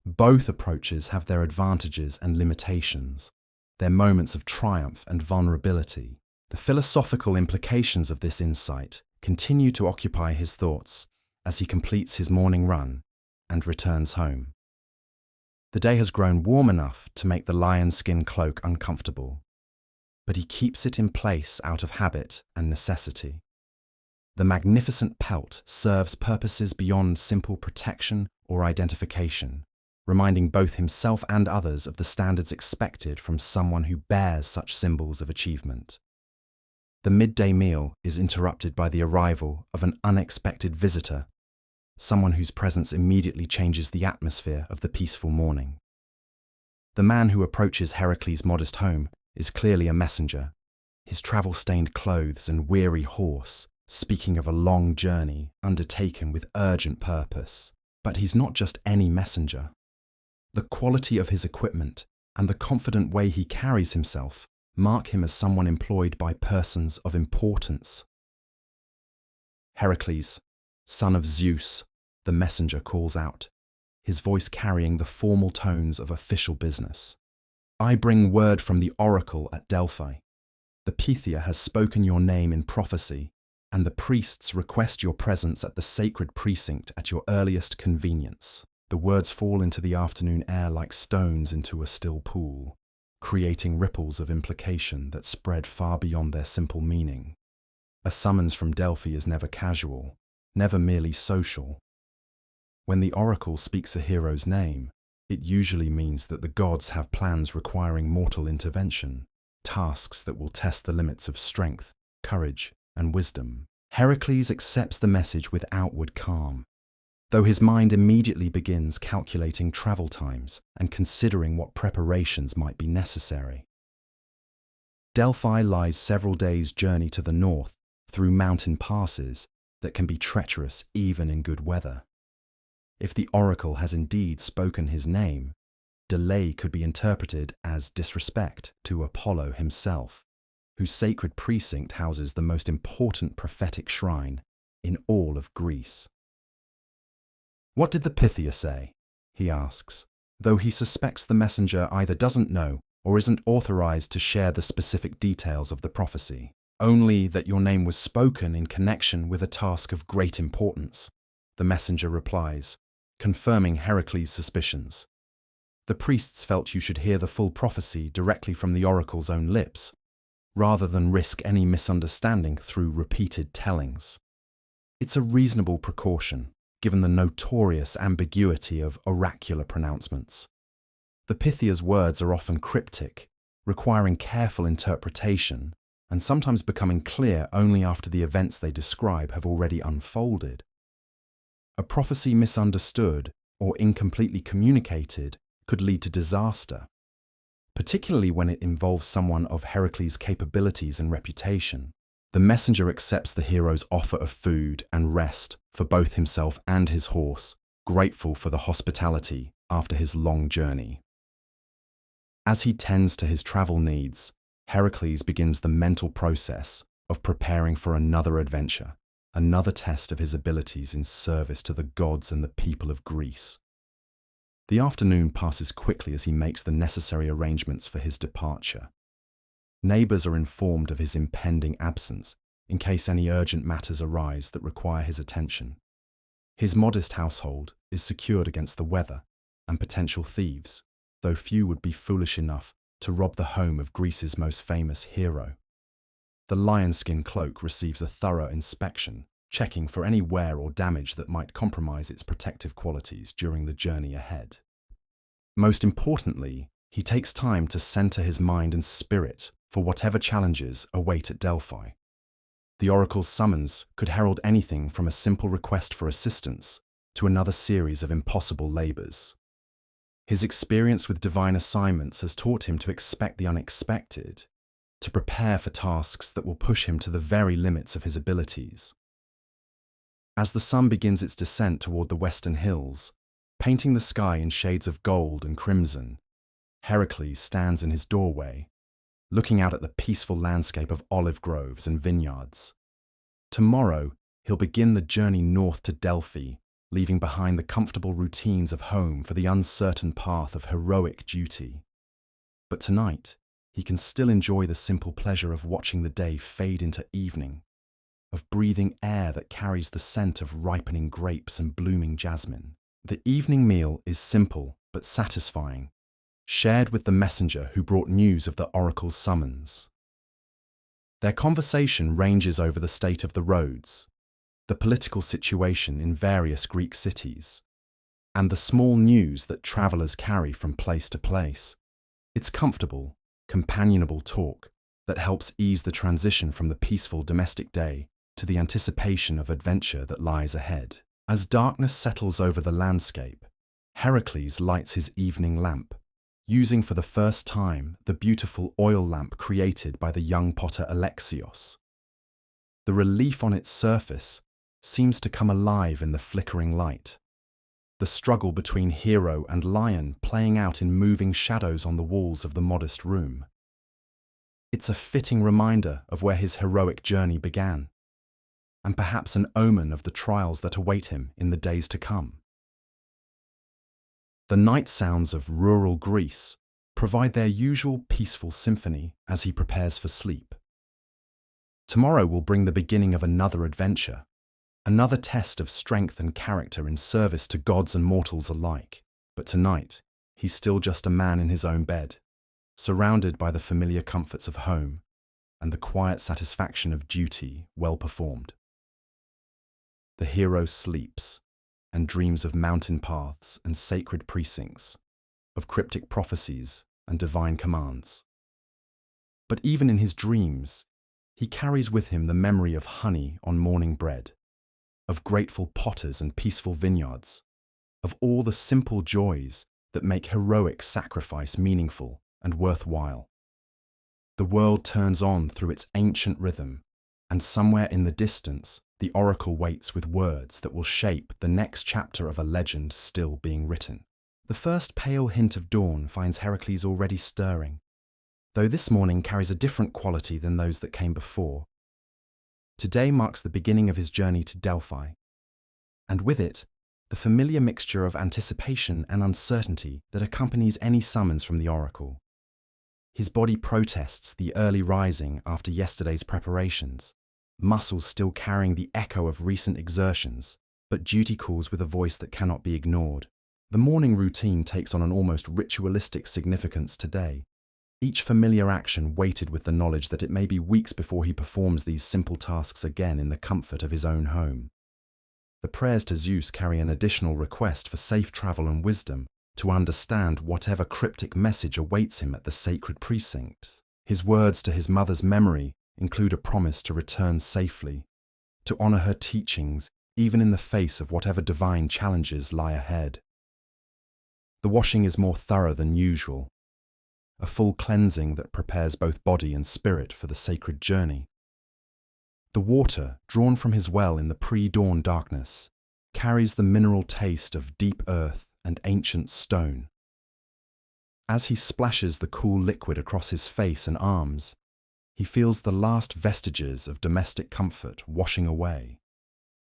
Both approaches have their advantages and limitations, their moments of triumph and vulnerability. The philosophical implications of this insight continue to occupy his thoughts as he completes his morning run and returns home. The day has grown warm enough to make the lion skin cloak uncomfortable, but he keeps it in place out of habit and necessity. The magnificent pelt serves purposes beyond simple protection or identification, reminding both himself and others of the standards expected from someone who bears such symbols of achievement. The midday meal is interrupted by the arrival of an unexpected visitor, someone whose presence immediately changes the atmosphere of the peaceful morning. The man who approaches Hercules' modest home is clearly a messenger, his travel-stained clothes and weary horse speaking of a long journey undertaken with urgent purpose. But he's not just any messenger. The quality of his equipment and the confident way he carries himself mark him as someone employed by persons of importance. Hercules, son of Zeus, the messenger calls out, his voice carrying the formal tones of official business. I bring word from the oracle at Delphi. The Pythia has spoken your name in prophecy, and the priests request your presence at the sacred precinct at your earliest convenience. The words fall into the afternoon air like stones into a still pool, creating ripples of implication that spread far beyond their simple meaning. A summons from Delphi is never casual, never merely social. When the oracle speaks a hero's name, it usually means that the gods have plans requiring mortal intervention, tasks that will test the limits of strength, courage, and wisdom. Hercules accepts the message with outward calm, though his mind immediately begins calculating travel times and considering what preparations might be necessary. Delphi lies several days' journey to the north through mountain passes that can be treacherous even in good weather. If the oracle has indeed spoken his name, delay could be interpreted as disrespect to Apollo himself, whose sacred precinct houses the most important prophetic shrine in all of Greece. What did the Pythia say? He asks, though he suspects the messenger either doesn't know or isn't authorized to share the specific details of the prophecy. Only that your name was spoken in connection with a task of great importance, the messenger replies, confirming Hercules' suspicions. The priests felt you should hear the full prophecy directly from the oracle's own lips, rather than risk any misunderstanding through repeated tellings. It's a reasonable precaution, given the notorious ambiguity of oracular pronouncements. The Pythia's words are often cryptic, requiring careful interpretation, and sometimes becoming clear only after the events they describe have already unfolded. A prophecy misunderstood or incompletely communicated could lead to disaster, particularly when it involves someone of Hercules' capabilities and reputation. The messenger accepts the hero's offer of food and rest for both himself and his horse, grateful for the hospitality after his long journey. As he tends to his travel needs, Hercules begins the mental process of preparing for another adventure, another test of his abilities in service to the gods and the people of Greece. The afternoon passes quickly as he makes the necessary arrangements for his departure. Neighbors are informed of his impending absence in case any urgent matters arise that require his attention. His modest household is secured against the weather and potential thieves, though few would be foolish enough to rob the home of Greece's most famous hero. The lion-skin cloak receives a thorough inspection, checking for any wear or damage that might compromise its protective qualities during the journey ahead. Most importantly, he takes time to center his mind and spirit for whatever challenges await at Delphi. The oracle's summons could herald anything from a simple request for assistance to another series of impossible labors. His experience with divine assignments has taught him to expect the unexpected, to prepare for tasks that will push him to the very limits of his abilities. As the sun begins its descent toward the western hills, painting the sky in shades of gold and crimson, Hercules stands in his doorway, looking out at the peaceful landscape of olive groves and vineyards. Tomorrow, he'll begin the journey north to Delphi, leaving behind the comfortable routines of home for the uncertain path of heroic duty. But tonight, he can still enjoy the simple pleasure of watching the day fade into evening, of breathing air that carries the scent of ripening grapes and blooming jasmine. The evening meal is simple but satisfying, shared with the messenger who brought news of the oracle's summons. Their conversation ranges over the state of the roads, the political situation in various Greek cities, and the small news that travelers carry from place to place. It's comfortable, companionable talk that helps ease the transition from the peaceful domestic day to the anticipation of adventure that lies ahead. As darkness settles over the landscape, Hercules lights his evening lamp, using for the first time the beautiful oil lamp created by the young potter Alexios. The relief on its surface seems to come alive in the flickering light, the struggle between hero and lion playing out in moving shadows on the walls of the modest room. It's a fitting reminder of where his heroic journey began, and perhaps an omen of the trials that await him in the days to come. The night sounds of rural Greece provide their usual peaceful symphony as he prepares for sleep. Tomorrow will bring the beginning of another adventure, another test of strength and character in service to gods and mortals alike. But tonight, he's still just a man in his own bed, surrounded by the familiar comforts of home and the quiet satisfaction of duty well performed. The hero sleeps and dreams of mountain paths and sacred precincts, of cryptic prophecies and divine commands. But even in his dreams, he carries with him the memory of honey on morning bread, of grateful potters and peaceful vineyards, of all the simple joys that make heroic sacrifice meaningful and worthwhile. The world turns on through its ancient rhythm, and somewhere in the distance, the oracle waits with words that will shape the next chapter of a legend still being written. The first pale hint of dawn finds Hercules already stirring, though this morning carries a different quality than those that came before. Today marks the beginning of his journey to Delphi, and with it, the familiar mixture of anticipation and uncertainty that accompanies any summons from the oracle. His body protests the early rising after yesterday's preparations, muscles still carrying the echo of recent exertions, but duty calls with a voice that cannot be ignored. The morning routine takes on an almost ritualistic significance today, each familiar action weighted with the knowledge that it may be weeks before he performs these simple tasks again in the comfort of his own home. The prayers to Zeus carry an additional request for safe travel and wisdom to understand whatever cryptic message awaits him at the sacred precinct. His words to his mother's memory include a promise to return safely, to honor her teachings even in the face of whatever divine challenges lie ahead. The washing is more thorough than usual, a full cleansing that prepares both body and spirit for the sacred journey. The water, drawn from his well in the pre-dawn darkness, carries the mineral taste of deep earth and ancient stone. As he splashes the cool liquid across his face and arms, he feels the last vestiges of domestic comfort washing away,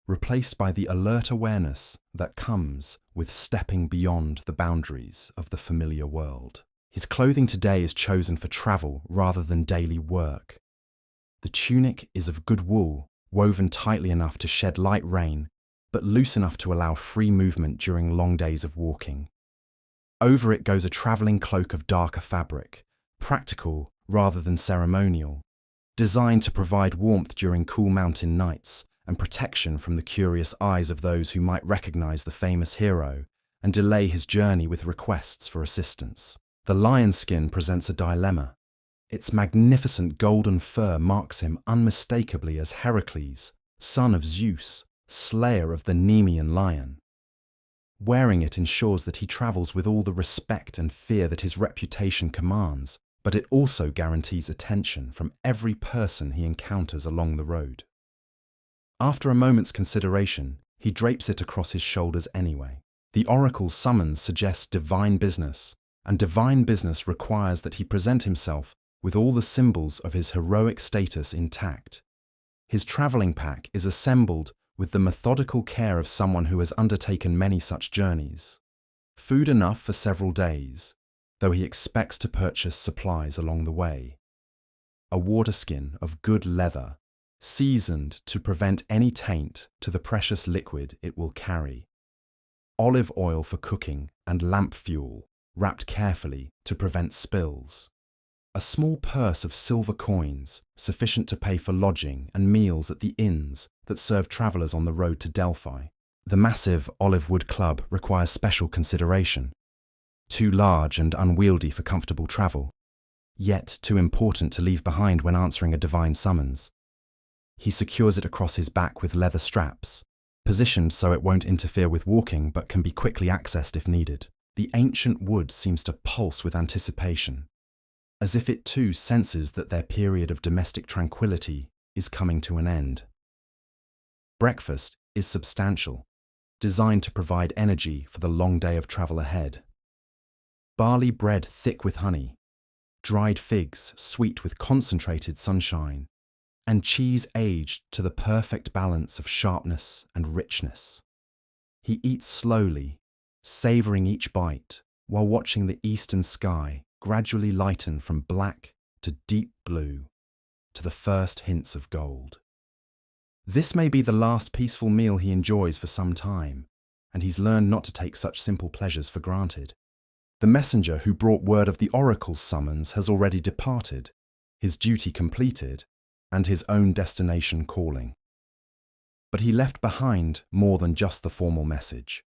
replaced by the alert awareness that comes with stepping beyond the boundaries of the familiar world. His clothing today is chosen for travel rather than daily work. The tunic is of good wool, woven tightly enough to shed light rain, but loose enough to allow free movement during long days of walking. Over it goes a travelling cloak of darker fabric, practical rather than ceremonial, designed to provide warmth during cool mountain nights and protection from the curious eyes of those who might recognise the famous hero and delay his journey with requests for assistance. The lion skin presents a dilemma. Its magnificent golden fur marks him unmistakably as Hercules, son of Zeus, slayer of the Nemean lion. Wearing it ensures that he travels with all the respect and fear that his reputation commands, but it also guarantees attention from every person he encounters along the road. After a moment's consideration, he drapes it across his shoulders anyway. The oracle's summons suggests divine business, and divine business requires that he present himself with all the symbols of his heroic status intact. His travelling pack is assembled with the methodical care of someone who has undertaken many such journeys. Food enough for several days, though he expects to purchase supplies along the way. A waterskin of good leather, seasoned to prevent any taint to the precious liquid it will carry. Olive oil for cooking and lamp fuel, wrapped carefully to prevent spills. A small purse of silver coins, sufficient to pay for lodging and meals at the inns that serve travellers on the road to Delphi. The massive olive wood club requires special consideration. Too large and unwieldy for comfortable travel, yet too important to leave behind when answering a divine summons. He secures it across his back with leather straps, positioned so it won't interfere with walking but can be quickly accessed if needed. The ancient wood seems to pulse with anticipation, as if it too senses that their period of domestic tranquility is coming to an end. Breakfast is substantial, designed to provide energy for the long day of travel ahead. Barley bread thick with honey, dried figs sweet with concentrated sunshine, and cheese aged to the perfect balance of sharpness and richness. He eats slowly, savouring each bite, while watching the eastern sky gradually lighten from black to deep blue, to the first hints of gold. This may be the last peaceful meal he enjoys for some time, and he's learned not to take such simple pleasures for granted. The messenger who brought word of the oracle's summons has already departed, his duty completed, and his own destination calling. But he left behind more than just the formal message.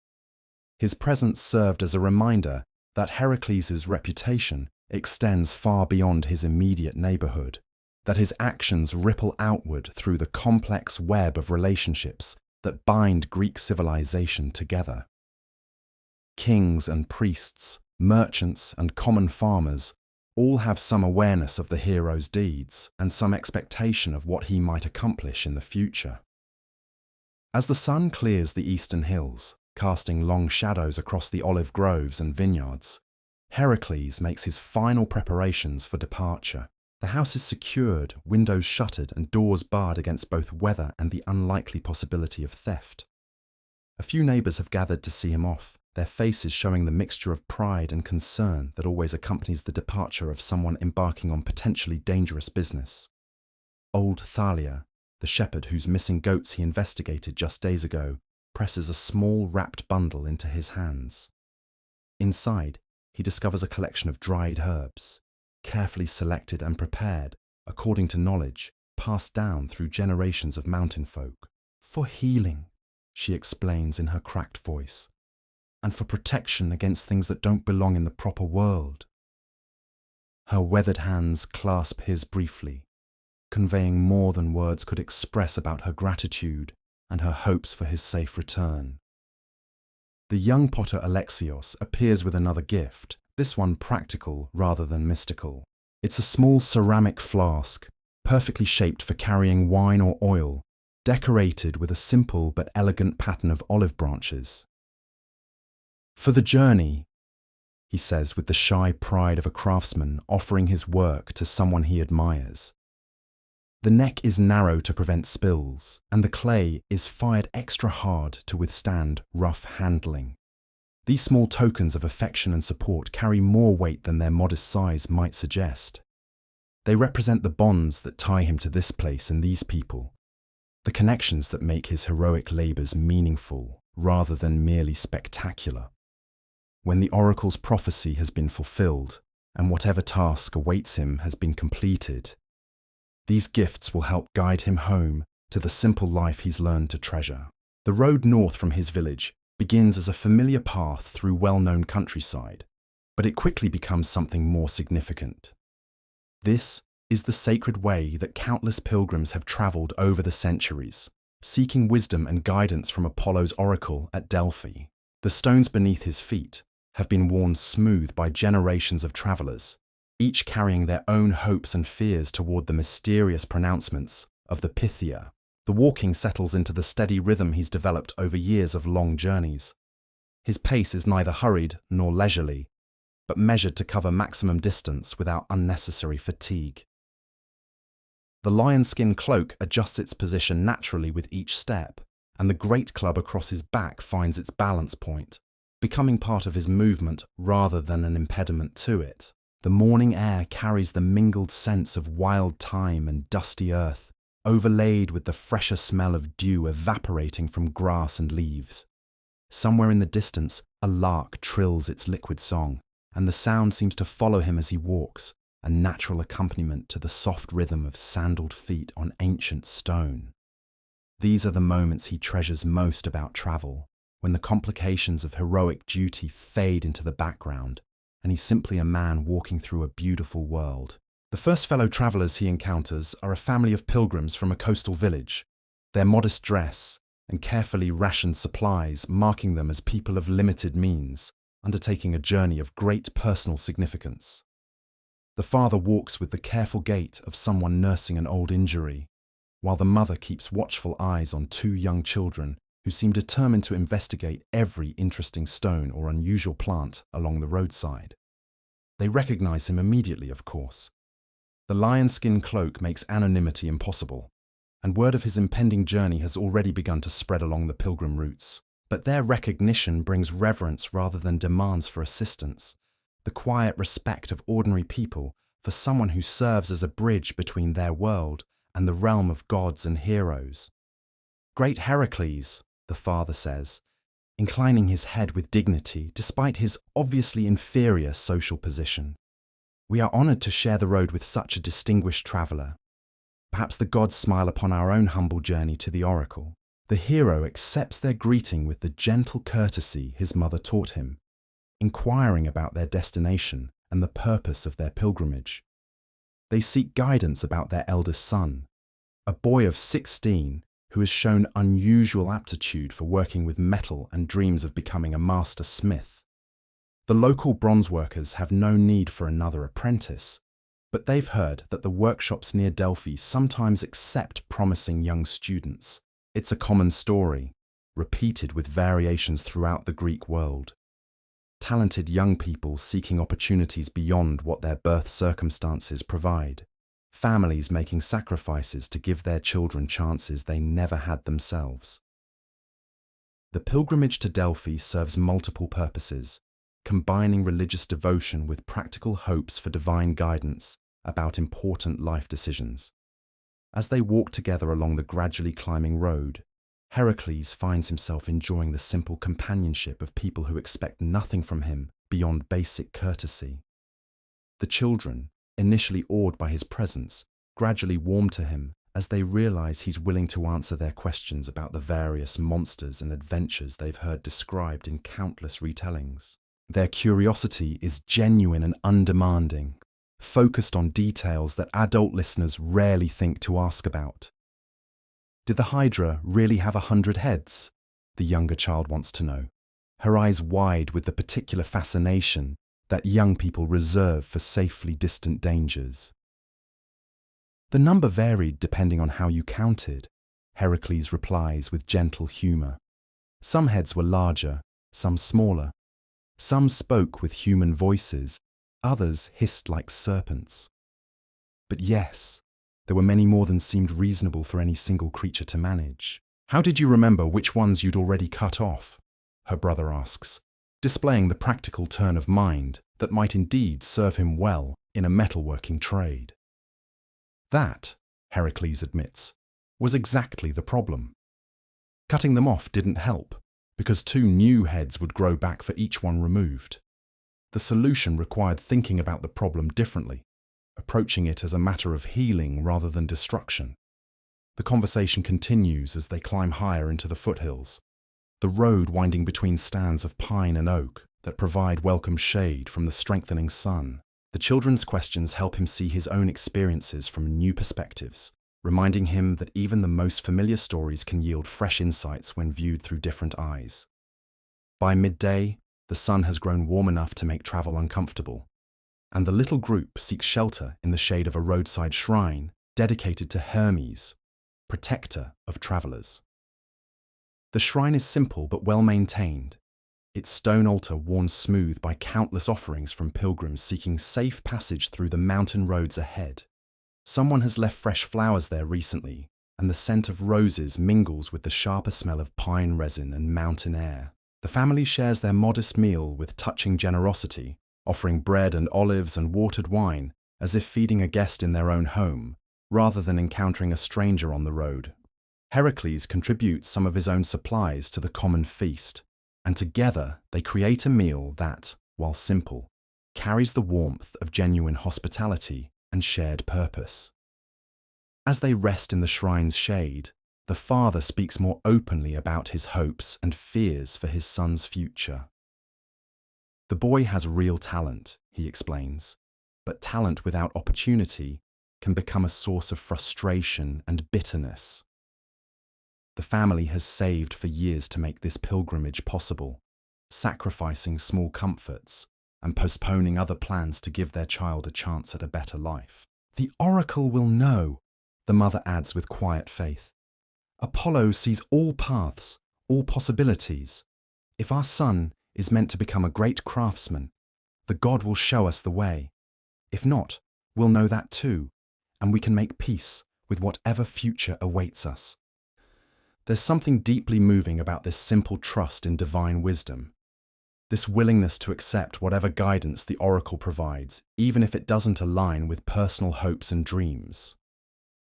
His presence served as a reminder that Heracles' reputation extends far beyond his immediate neighbourhood, that his actions ripple outward through the complex web of relationships that bind Greek civilization together. Kings and priests, merchants and common farmers all have some awareness of the hero's deeds and some expectation of what he might accomplish in the future. As the sun clears the eastern hills, casting long shadows across the olive groves and vineyards, Heracles makes his final preparations for departure. The house is secured, windows shuttered and doors barred against both weather and the unlikely possibility of theft. A few neighbours have gathered to see him off, their faces showing the mixture of pride and concern that always accompanies the departure of someone embarking on potentially dangerous business. Old Thalia, the shepherd whose missing goats he investigated just days ago, presses a small wrapped bundle into his hands. Inside, he discovers a collection of dried herbs, carefully selected and prepared according to knowledge passed down through generations of mountain folk. For healing, she explains in her cracked voice, and for protection against things that don't belong in the proper world. Her weathered hands clasp his briefly, conveying more than words could express about her gratitude and her hopes for his safe return. The young potter Alexios appears with another gift, this one practical rather than mystical. It's a small ceramic flask, perfectly shaped for carrying wine or oil, decorated with a simple but elegant pattern of olive branches. For the journey, he says with the shy pride of a craftsman offering his work to someone he admires. The neck is narrow to prevent spills, and the clay is fired extra hard to withstand rough handling. These small tokens of affection and support carry more weight than their modest size might suggest. They represent the bonds that tie him to this place and these people, the connections that make his heroic labours meaningful rather than merely spectacular. When the oracle's prophecy has been fulfilled, and whatever task awaits him has been completed, these gifts will help guide him home to the simple life he's learned to treasure. The road north from his village begins as a familiar path through well-known countryside, but it quickly becomes something more significant. This is the sacred way that countless pilgrims have travelled over the centuries, seeking wisdom and guidance from Apollo's oracle at Delphi. The stones beneath his feet have been worn smooth by generations of travellers, each carrying their own hopes and fears toward the mysterious pronouncements of the Pythia. The walking settles into the steady rhythm he's developed over years of long journeys. His pace is neither hurried nor leisurely, but measured to cover maximum distance without unnecessary fatigue. The lion-skin cloak adjusts its position naturally with each step, and the great club across his back finds its balance point, becoming part of his movement rather than an impediment to it. The morning air carries the mingled sense of wild thyme and dusty earth, overlaid with the fresher smell of dew evaporating from grass and leaves. Somewhere in the distance, a lark trills its liquid song, and the sound seems to follow him as he walks, a natural accompaniment to the soft rhythm of sandaled feet on ancient stone. These are the moments he treasures most about travel, when the complications of heroic duty fade into the background, and he's simply a man walking through a beautiful world. The first fellow travellers he encounters are a family of pilgrims from a coastal village, their modest dress and carefully rationed supplies marking them as people of limited means, undertaking a journey of great personal significance. The father walks with the careful gait of someone nursing an old injury, while the mother keeps watchful eyes on two young children who seem determined to investigate every interesting stone or unusual plant along the roadside. They recognize him immediately, of course. The lion-skin cloak makes anonymity impossible, and word of his impending journey has already begun to spread along the pilgrim routes. But their recognition brings reverence rather than demands for assistance, the quiet respect of ordinary people for someone who serves as a bridge between their world and the realm of gods and heroes. "Great Hercules," the father says, inclining his head with dignity despite his obviously inferior social position. "We are honoured to share the road with such a distinguished traveller. Perhaps the gods smile upon our own humble journey to the oracle." The hero accepts their greeting with the gentle courtesy his mother taught him, inquiring about their destination and the purpose of their pilgrimage. They seek guidance about their eldest son, a boy of 16 who has shown unusual aptitude for working with metal and dreams of becoming a master smith. The local bronze workers have no need for another apprentice, but they've heard that the workshops near Delphi sometimes accept promising young students. It's a common story, repeated with variations throughout the Greek world. Talented young people seeking opportunities beyond what their birth circumstances provide. Families making sacrifices to give their children chances they never had themselves. The pilgrimage to Delphi serves multiple purposes, combining religious devotion with practical hopes for divine guidance about important life decisions. As they walk together along the gradually climbing road, Hercules finds himself enjoying the simple companionship of people who expect nothing from him beyond basic courtesy. The children, initially awed by his presence, gradually warm to him as they realize he's willing to answer their questions about the various monsters and adventures they've heard described in countless retellings. Their curiosity is genuine and undemanding, focused on details that adult listeners rarely think to ask about. Did the Hydra really have 100 heads? The younger child wants to know, her eyes wide with the particular fascination that young people reserve for safely distant dangers. The number varied depending on how you counted, Hercules replies with gentle humour. Some heads were larger, some smaller, Some spoke with human voices, others hissed like serpents. But yes, there were many more than seemed reasonable for any single creature to manage. How did you remember which ones you'd already cut off? Her brother asks, displaying the practical turn of mind that might indeed serve him well in a metalworking trade. That, Hercules admits, was exactly the problem. Cutting them off didn't help, because 2 new heads would grow back for each one removed. The solution required thinking about the problem differently, approaching it as a matter of healing rather than destruction. The conversation continues as they climb higher into the foothills, the road winding between stands of pine and oak that provide welcome shade from the strengthening sun. The children's questions help him see his own experiences from new perspectives, reminding him that even the most familiar stories can yield fresh insights when viewed through different eyes. By midday, the sun has grown warm enough to make travel uncomfortable, and the little group seeks shelter in the shade of a roadside shrine dedicated to Hermes, protector of travelers. The shrine is simple but well maintained, its stone altar worn smooth by countless offerings from pilgrims seeking safe passage through the mountain roads ahead. Someone has left fresh flowers there recently, and the scent of roses mingles with the sharper smell of pine resin and mountain air. The family shares their modest meal with touching generosity, offering bread and olives and watered wine as if feeding a guest in their own home, rather than encountering a stranger on the road. Hercules contributes some of his own supplies to the common feast, and together they create a meal that, while simple, carries the warmth of genuine hospitality and shared purpose. As they rest in the shrine's shade, the father speaks more openly about his hopes and fears for his son's future. The boy has real talent, he explains, but talent without opportunity can become a source of frustration and bitterness. The family has saved for years to make this pilgrimage possible, sacrificing small comforts and postponing other plans to give their child a chance at a better life. The oracle will know, the mother adds with quiet faith. Apollo sees all paths, all possibilities. If our son is meant to become a great craftsman, the god will show us the way. If not, we'll know that too, and we can make peace with whatever future awaits us. There's something deeply moving about this simple trust in divine wisdom, this willingness to accept whatever guidance the oracle provides, even if it doesn't align with personal hopes and dreams.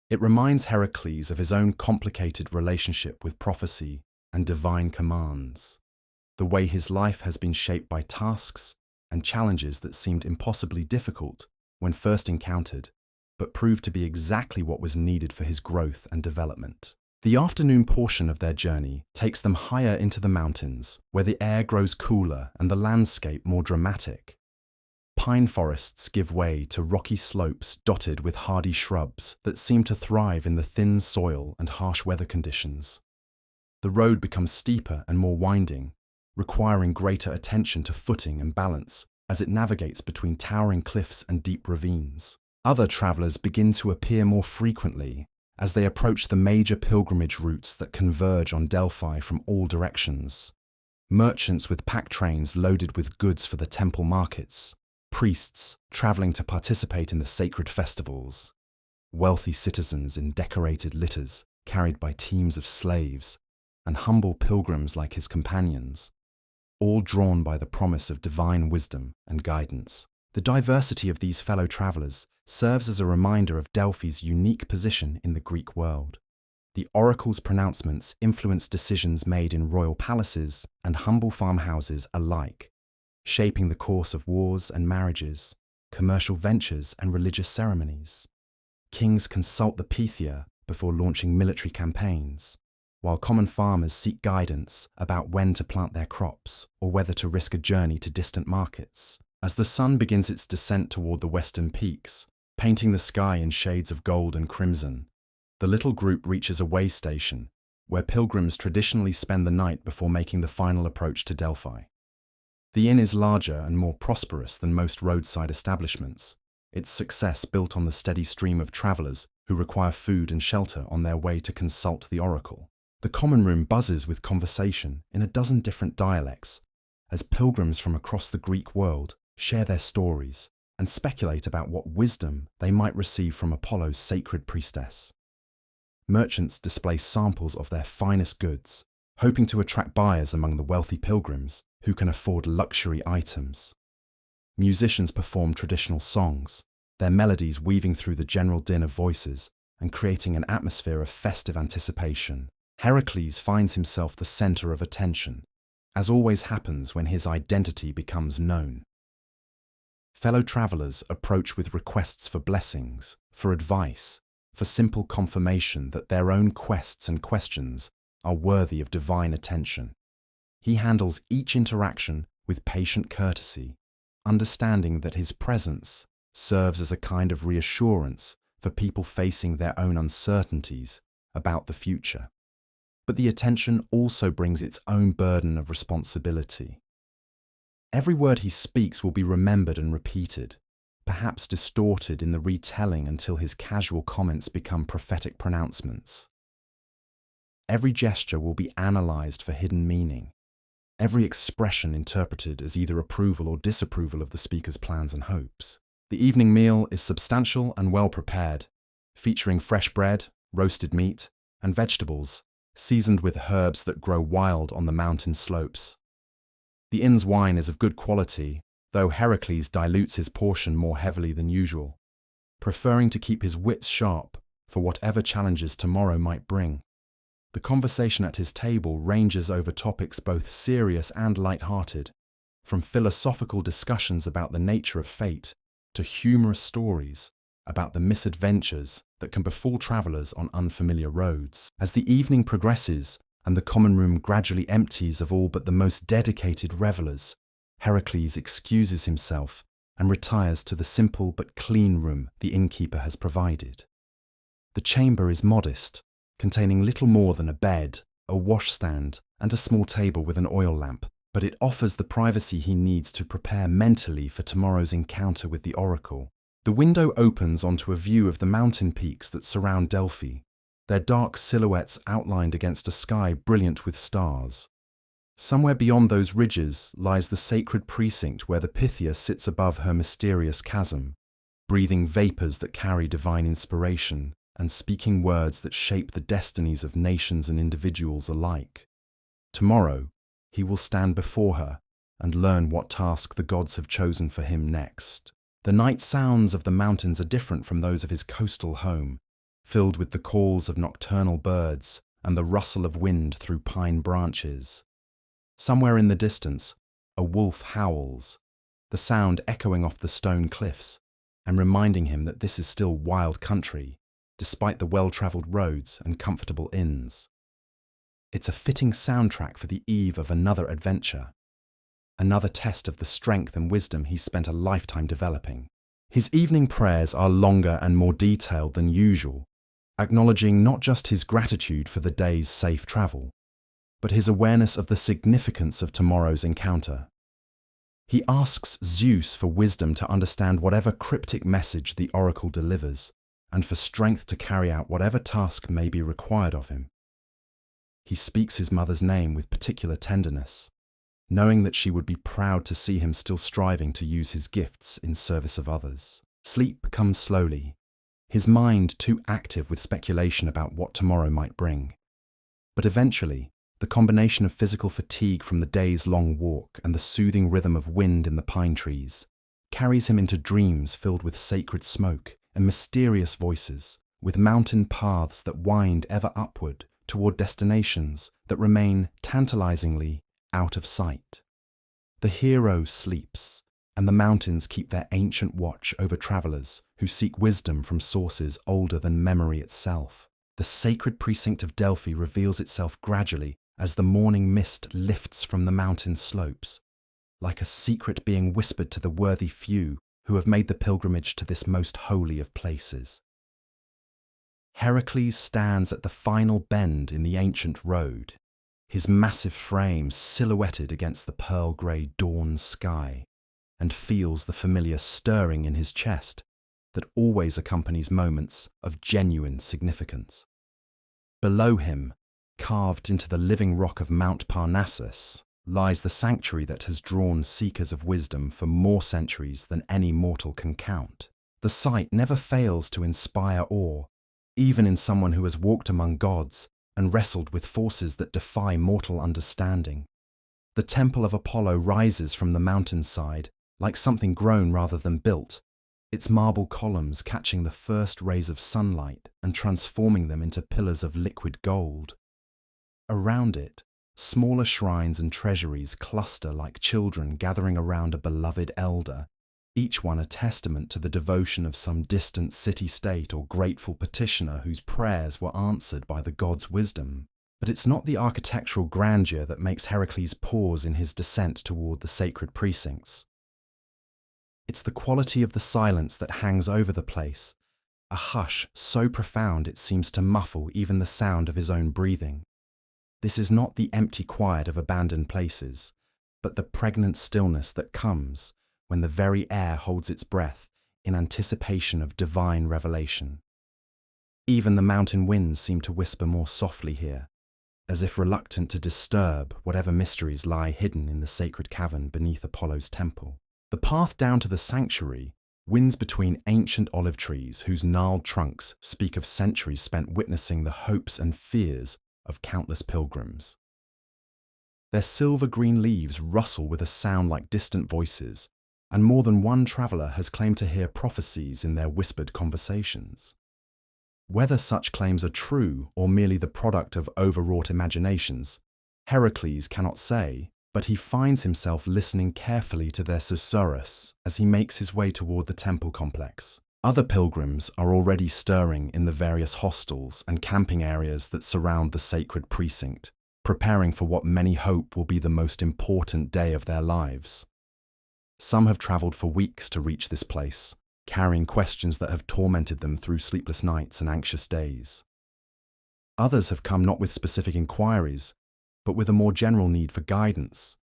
It reminds Hercules of his own complicated relationship with prophecy and divine commands, the way his life has been shaped by tasks and challenges that seemed impossibly difficult when first encountered, but proved to be exactly what was needed for his growth and development. The afternoon portion of their journey takes them higher into the mountains, where the air grows cooler and the landscape more dramatic. Pine forests give way to rocky slopes dotted with hardy shrubs that seem to thrive in the thin soil and harsh weather conditions. The road becomes steeper and more winding, requiring greater attention to footing and balance as it navigates between towering cliffs and deep ravines. Other travelers begin to appear more frequently as they approach the major pilgrimage routes that converge on Delphi from all directions. Merchants with pack trains loaded with goods for the temple markets, priests traveling to participate in the sacred festivals, wealthy citizens in decorated litters carried by teams of slaves, and humble pilgrims like his companions, all drawn by the promise of divine wisdom and guidance. The diversity of these fellow travelers serves as a reminder of Delphi's unique position in the Greek world. The oracle's pronouncements influence decisions made in royal palaces and humble farmhouses alike, shaping the course of wars and marriages, commercial ventures and religious ceremonies. Kings consult the Pythia before launching military campaigns, while common farmers seek guidance about when to plant their crops or whether to risk a journey to distant markets. As the sun begins its descent toward the western peaks, painting the sky in shades of gold and crimson, the little group reaches a way station where pilgrims traditionally spend the night before making the final approach to Delphi. The inn is larger and more prosperous than most roadside establishments, its success built on the steady stream of travelers who require food and shelter on their way to consult the oracle. The common room buzzes with conversation in a dozen different dialects, as pilgrims from across the Greek world share their stories and speculate about what wisdom they might receive from Apollo's sacred priestess. Merchants display samples of their finest goods, hoping to attract buyers among the wealthy pilgrims who can afford luxury items. Musicians perform traditional songs, their melodies weaving through the general din of voices and creating an atmosphere of festive anticipation. Hercules finds himself the center of attention, as always happens when his identity becomes known. Fellow travelers approach with requests for blessings, for advice, for simple confirmation that their own quests and questions are worthy of divine attention. He handles each interaction with patient courtesy, understanding that his presence serves as a kind of reassurance for people facing their own uncertainties about the future. But the attention also brings its own burden of responsibility. Every word he speaks will be remembered and repeated, perhaps distorted in the retelling until his casual comments become prophetic pronouncements. Every gesture will be analyzed for hidden meaning, every expression interpreted as either approval or disapproval of the speaker's plans and hopes. The evening meal is substantial and well prepared, featuring fresh bread, roasted meat, and vegetables, seasoned with herbs that grow wild on the mountain slopes. The inn's wine is of good quality, though Hercules dilutes his portion more heavily than usual, preferring to keep his wits sharp for whatever challenges tomorrow might bring. The conversation at his table ranges over topics both serious and light-hearted, from philosophical discussions about the nature of fate to humorous stories about the misadventures that can befall travelers on unfamiliar roads. As the evening progresses and the common room gradually empties of all but the most dedicated revelers, Hercules excuses himself and retires to the simple but clean room the innkeeper has provided. The chamber is modest, containing little more than a bed, a washstand, and a small table with an oil lamp, but it offers the privacy he needs to prepare mentally for tomorrow's encounter with the oracle. The window opens onto a view of the mountain peaks that surround Delphi, their dark silhouettes outlined against a sky brilliant with stars. Somewhere beyond those ridges lies the sacred precinct where the Pythia sits above her mysterious chasm, breathing vapors that carry divine inspiration and speaking words that shape the destinies of nations and individuals alike. Tomorrow, he will stand before her and learn what task the gods have chosen for him next. The night sounds of the mountains are different from those of his coastal home, filled with the calls of nocturnal birds and the rustle of wind through pine branches. Somewhere in the distance, a wolf howls, the sound echoing off the stone cliffs and reminding him that this is still wild country, despite the well-travelled roads and comfortable inns. It's a fitting soundtrack for the eve of another adventure, another test of the strength and wisdom he's spent a lifetime developing. His evening prayers are longer and more detailed than usual, acknowledging not just his gratitude for the day's safe travel, but his awareness of the significance of tomorrow's encounter. He asks Zeus for wisdom to understand whatever cryptic message the oracle delivers, and for strength to carry out whatever task may be required of him. He speaks his mother's name with particular tenderness, knowing that she would be proud to see him still striving to use his gifts in service of others. Sleep comes slowly, his mind too active with speculation about what tomorrow might bring. But eventually, the combination of physical fatigue from the day's long walk and the soothing rhythm of wind in the pine trees carries him into dreams filled with sacred smoke and mysterious voices, with mountain paths that wind ever upward toward destinations that remain tantalizingly out of sight. The hero sleeps, and the mountains keep their ancient watch over travelers who seek wisdom from sources older than memory itself. The sacred precinct of Delphi reveals itself gradually as the morning mist lifts from the mountain slopes, like a secret being whispered to the worthy few who have made the pilgrimage to this most holy of places. Hercules stands at the final bend in the ancient road, his massive frame silhouetted against the pearl-grey dawn sky, and feels the familiar stirring in his chest that always accompanies moments of genuine significance. Below him, carved into the living rock of Mount Parnassus, lies the sanctuary that has drawn seekers of wisdom for more centuries than any mortal can count. The site never fails to inspire awe, even in someone who has walked among gods and wrestled with forces that defy mortal understanding. The Temple of Apollo rises from the mountainside like something grown rather than built, its marble columns catching the first rays of sunlight and transforming them into pillars of liquid gold. Around it, smaller shrines and treasuries cluster like children gathering around a beloved elder, each one a testament to the devotion of some distant city-state or grateful petitioner whose prayers were answered by the god's wisdom. But it's not the architectural grandeur that makes Hercules pause in his descent toward the sacred precincts. It's the quality of the silence that hangs over the place, a hush so profound it seems to muffle even the sound of his own breathing. This is not the empty quiet of abandoned places, but the pregnant stillness that comes when the very air holds its breath in anticipation of divine revelation. Even the mountain winds seem to whisper more softly here, as if reluctant to disturb whatever mysteries lie hidden in the sacred cavern beneath Apollo's temple. The path down to the sanctuary winds between ancient olive trees whose gnarled trunks speak of centuries spent witnessing the hopes and fears of countless pilgrims. Their silver-green leaves rustle with a sound like distant voices, and more than one traveller has claimed to hear prophecies in their whispered conversations. Whether such claims are true or merely the product of overwrought imaginations, Heracles cannot say, but he finds himself listening carefully to their susurrus as he makes his way toward the temple complex. Other pilgrims are already stirring in the various hostels and camping areas that surround the sacred precinct, preparing for what many hope will be the most important day of their lives. Some have travelled for weeks to reach this place, carrying questions that have tormented them through sleepless nights and anxious days. Others have come not with specific inquiries, but with a more general need for guidance,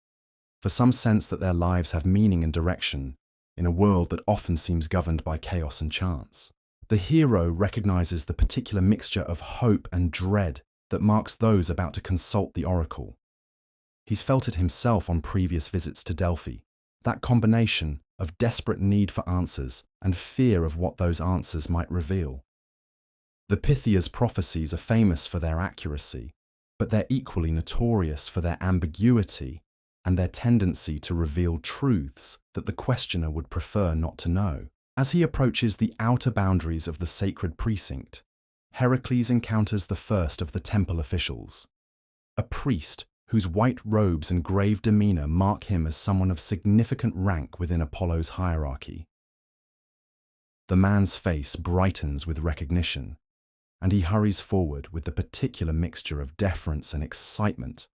for some sense that their lives have meaning and direction in a world that often seems governed by chaos and chance. The hero recognizes the particular mixture of hope and dread that marks those about to consult the oracle. He's felt it himself on previous visits to Delphi, that combination of desperate need for answers and fear of what those answers might reveal. The Pythia's prophecies are famous for their accuracy, but they're equally notorious for their ambiguity and their tendency to reveal truths that the questioner would prefer not to know. As he approaches the outer boundaries of the sacred precinct, Heracles encounters the first of the temple officials, a priest whose white robes and grave demeanour mark him as someone of significant rank within Apollo's hierarchy. The man's face brightens with recognition, and he hurries forward with the particular mixture of deference and excitement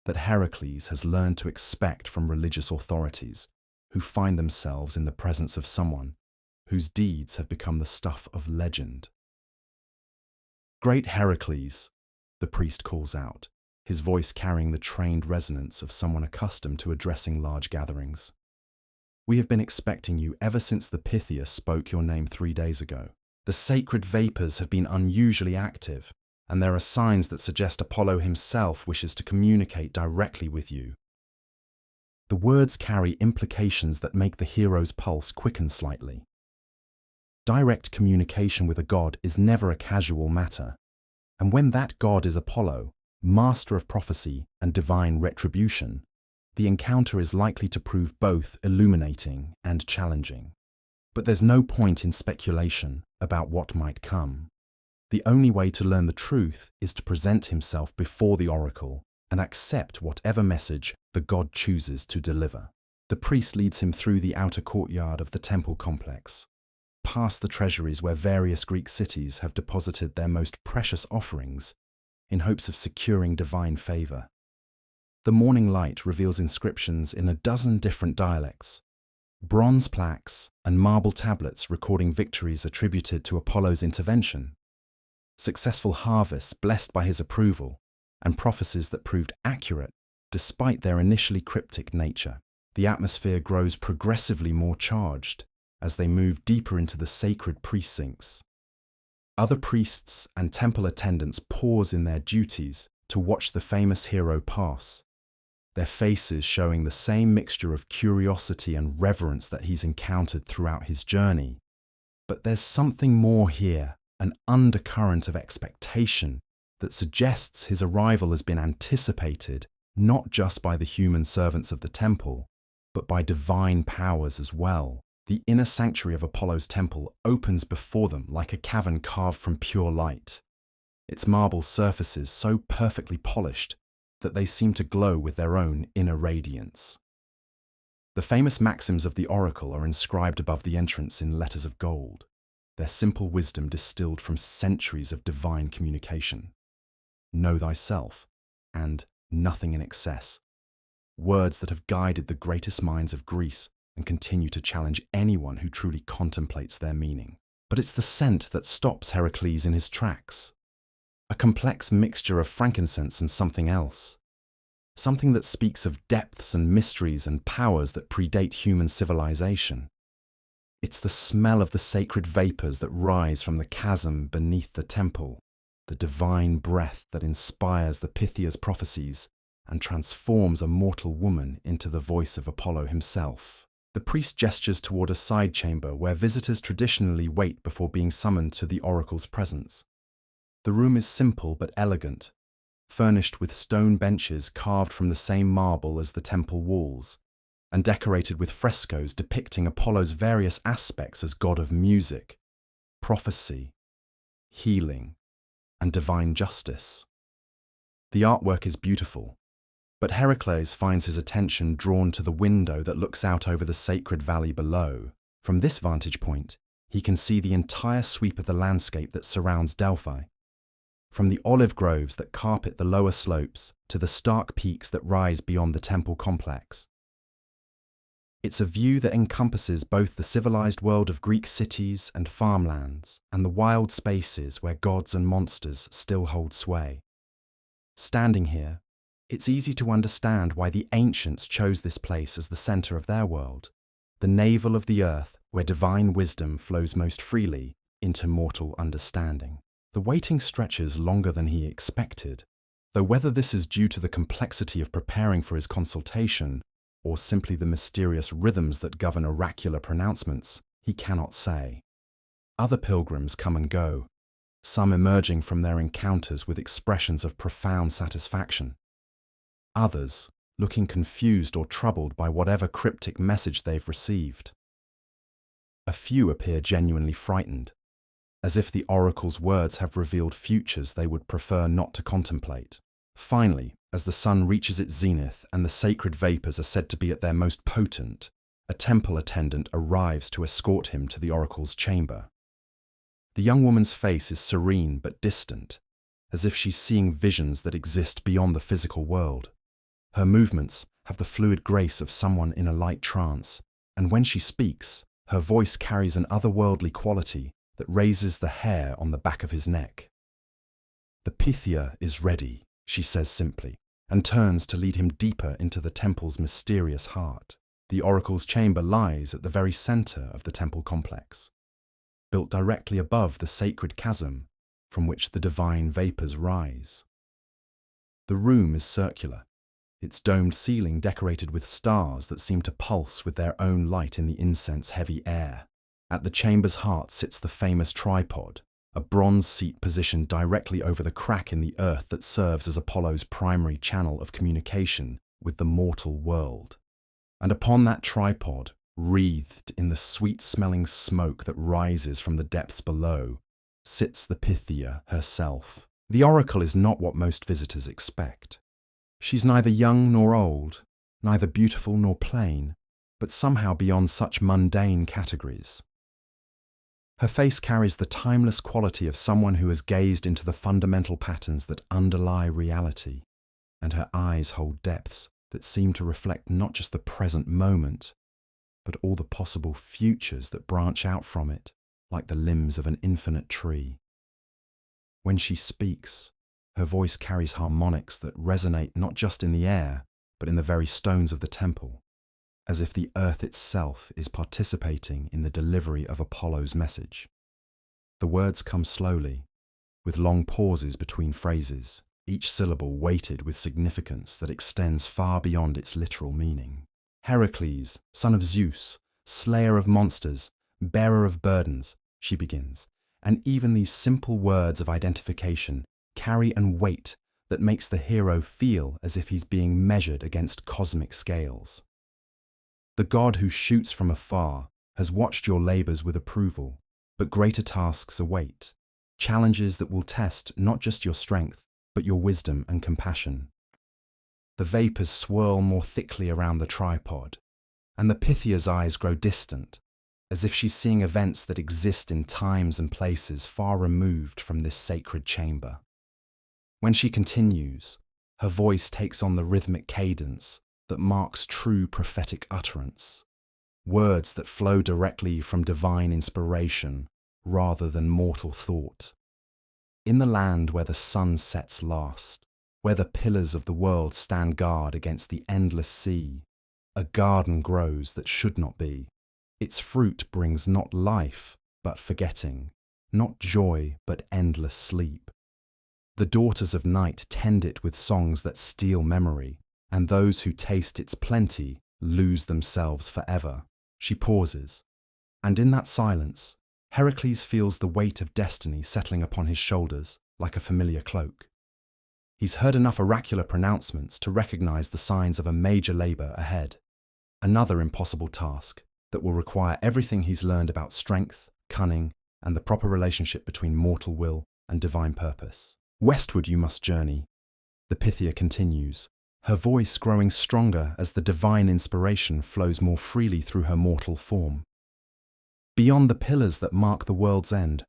that Heracles has learned to expect from religious authorities who find themselves in the presence of someone whose deeds have become the stuff of legend. "Great Heracles," the priest calls out, his voice carrying the trained resonance of someone accustomed to addressing large gatherings. "We have been expecting you ever since the Pythia spoke your name 3 days ago. The sacred vapours have been unusually active, and there are signs that suggest Apollo himself wishes to communicate directly with you." The words carry implications that make the hero's pulse quicken slightly. Direct communication with a god is never a casual matter, and when that god is Apollo, master of prophecy and divine retribution, the encounter is likely to prove both illuminating and challenging. But there's no point in speculation about what might come. The only way to learn the truth is to present himself before the oracle and accept whatever message the god chooses to deliver. The priest leads him through the outer courtyard of the temple complex, past the treasuries where various Greek cities have deposited their most precious offerings in hopes of securing divine favour. The morning light reveals inscriptions in a dozen different dialects, bronze plaques and marble tablets recording victories attributed to Apollo's intervention, successful harvests blessed by his approval, and prophecies that proved accurate despite their initially cryptic nature. The atmosphere grows progressively more charged as they move deeper into the sacred precincts. Other priests and temple attendants pause in their duties to watch the famous hero pass, their faces showing the same mixture of curiosity and reverence that he's encountered throughout his journey. But there's something more here, an undercurrent of expectation that suggests his arrival has been anticipated not just by the human servants of the temple, but by divine powers as well. The inner sanctuary of Apollo's temple opens before them like a cavern carved from pure light, its marble surfaces so perfectly polished that they seem to glow with their own inner radiance. The famous maxims of the oracle are inscribed above the entrance in letters of gold, their simple wisdom distilled from centuries of divine communication. Know thyself, and nothing in excess. Words that have guided the greatest minds of Greece and continue to challenge anyone who truly contemplates their meaning. But it's the scent that stops Hercules in his tracks. A complex mixture of frankincense and something else. Something that speaks of depths and mysteries and powers that predate human civilization. It's the smell of the sacred vapors that rise from the chasm beneath the temple, the divine breath that inspires the Pythia's prophecies and transforms a mortal woman into the voice of Apollo himself. The priest gestures toward a side chamber where visitors traditionally wait before being summoned to the oracle's presence. The room is simple but elegant, furnished with stone benches carved from the same marble as the temple walls, and decorated with frescoes depicting Apollo's various aspects as god of music, prophecy, healing, and divine justice. The artwork is beautiful, but Heracles finds his attention drawn to the window that looks out over the sacred valley below. From this vantage point, he can see the entire sweep of the landscape that surrounds Delphi, from the olive groves that carpet the lower slopes to the stark peaks that rise beyond the temple complex. It's a view that encompasses both the civilized world of Greek cities and farmlands and the wild spaces where gods and monsters still hold sway. Standing here, it's easy to understand why the ancients chose this place as the center of their world, the navel of the earth where divine wisdom flows most freely into mortal understanding. The waiting stretches longer than he expected, though whether this is due to the complexity of preparing for his consultation or simply the mysterious rhythms that govern oracular pronouncements, he cannot say. Other pilgrims come and go, some emerging from their encounters with expressions of profound satisfaction. Others looking confused or troubled by whatever cryptic message they've received. A few appear genuinely frightened, as if the oracle's words have revealed futures they would prefer not to contemplate. Finally, as the sun reaches its zenith and the sacred vapors are said to be at their most potent, a temple attendant arrives to escort him to the oracle's chamber. The young woman's face is serene but distant, as if she's seeing visions that exist beyond the physical world. Her movements have the fluid grace of someone in a light trance, and when she speaks, her voice carries an otherworldly quality that raises the hair on the back of his neck. "The Pythia is ready," she says simply, and turns to lead him deeper into the temple's mysterious heart. The oracle's chamber lies at the very center of the temple complex, built directly above the sacred chasm from which the divine vapors rise. The room is circular, its domed ceiling decorated with stars that seem to pulse with their own light in the incense-heavy air. At the chamber's heart sits the famous tripod, a bronze seat positioned directly over the crack in the earth that serves as Apollo's primary channel of communication with the mortal world. And upon that tripod, wreathed in the sweet-smelling smoke that rises from the depths below, sits the Pythia herself. The oracle is not what most visitors expect. She's neither young nor old, neither beautiful nor plain, but somehow beyond such mundane categories. Her face carries the timeless quality of someone who has gazed into the fundamental patterns that underlie reality, and her eyes hold depths that seem to reflect not just the present moment, but all the possible futures that branch out from it, like the limbs of an infinite tree. When she speaks, her voice carries harmonics that resonate not just in the air, but in the very stones of the temple, as if the earth itself is participating in the delivery of Apollo's message. The words come slowly, with long pauses between phrases, each syllable weighted with significance that extends far beyond its literal meaning. Hercules, son of Zeus, slayer of monsters, bearer of burdens, she begins, and even these simple words of identification carry an weight that makes the hero feel as if he's being measured against cosmic scales. The god who shoots from afar has watched your labors with approval, but greater tasks await, challenges that will test not just your strength, but your wisdom and compassion. The vapors swirl more thickly around the tripod, and the Pythia's eyes grow distant, as if she's seeing events that exist in times and places far removed from this sacred chamber. When she continues, her voice takes on the rhythmic cadence that marks true prophetic utterance, words that flow directly from divine inspiration rather than mortal thought. In the land where the sun sets last, where the pillars of the world stand guard against the endless sea, a garden grows that should not be. Its fruit brings not life, but forgetting, not joy, but endless sleep. The daughters of night tend it with songs that steal memory, and those who taste its plenty lose themselves forever. She pauses, and in that silence, Hercules feels the weight of destiny settling upon his shoulders like a familiar cloak. He's heard enough oracular pronouncements to recognize the signs of a major labor ahead, another impossible task that will require everything he's learned about strength, cunning, and the proper relationship between mortal will and divine purpose. Westward you must journey, the Pythia continues, her voice growing stronger as the divine inspiration flows more freely through her mortal form. Beyond the pillars that mark the world's end,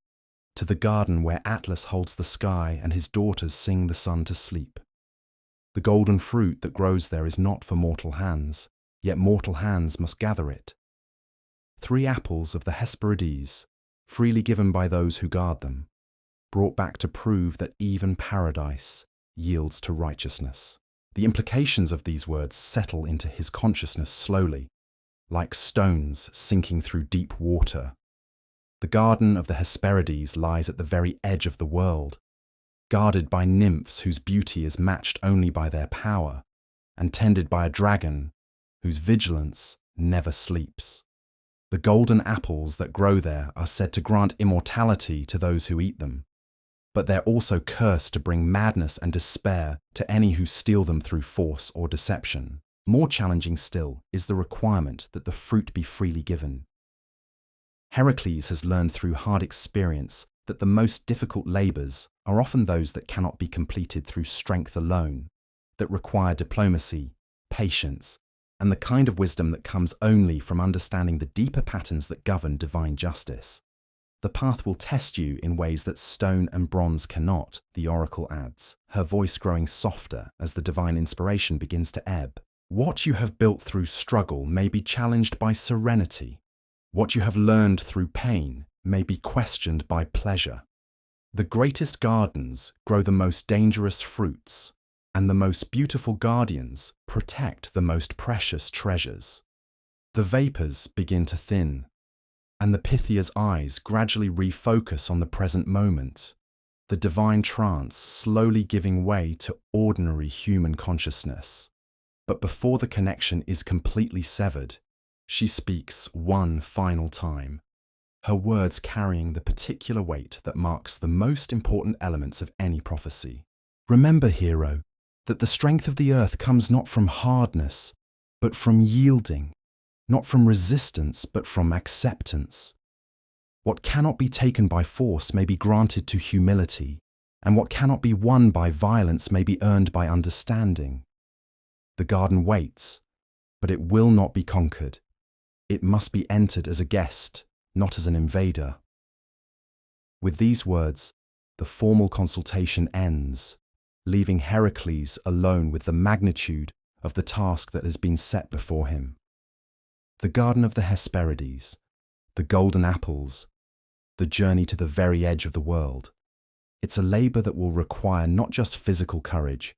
to the garden where Atlas holds the sky and his daughters sing the sun to sleep. The golden fruit that grows there is not for mortal hands, yet mortal hands must gather it. 3 apples of the Hesperides, freely given by those who guard them, brought back to prove that even paradise yields to righteousness. The implications of these words settle into his consciousness slowly, like stones sinking through deep water. The garden of the Hesperides lies at the very edge of the world, guarded by nymphs whose beauty is matched only by their power, and tended by a dragon whose vigilance never sleeps. The golden apples that grow there are said to grant immortality to those who eat them, but they're also cursed to bring madness and despair to any who steal them through force or deception. More challenging still is the requirement that the fruit be freely given. Heracles has learned through hard experience that the most difficult labors are often those that cannot be completed through strength alone, that require diplomacy, patience, and the kind of wisdom that comes only from understanding the deeper patterns that govern divine justice. The path will test you in ways that stone and bronze cannot, the oracle adds, her voice growing softer as the divine inspiration begins to ebb. What you have built through struggle may be challenged by serenity. What you have learned through pain may be questioned by pleasure. The greatest gardens grow the most dangerous fruits, and the most beautiful guardians protect the most precious treasures. The vapors begin to thin, and the Pythia's eyes gradually refocus on the present moment, the divine trance slowly giving way to ordinary human consciousness. But before the connection is completely severed, she speaks one final time, her words carrying the particular weight that marks the most important elements of any prophecy. Remember, hero, that the strength of the earth comes not from hardness, but from yielding, not from resistance, but from acceptance. What cannot be taken by force may be granted to humility, and what cannot be won by violence may be earned by understanding. The garden waits, but it will not be conquered. It must be entered as a guest, not as an invader. With these words, the formal consultation ends, leaving Heracles alone with the magnitude of the task that has been set before him. The garden of the Hesperides, the golden apples, the journey to the very edge of the world. It's a labor that will require not just physical courage,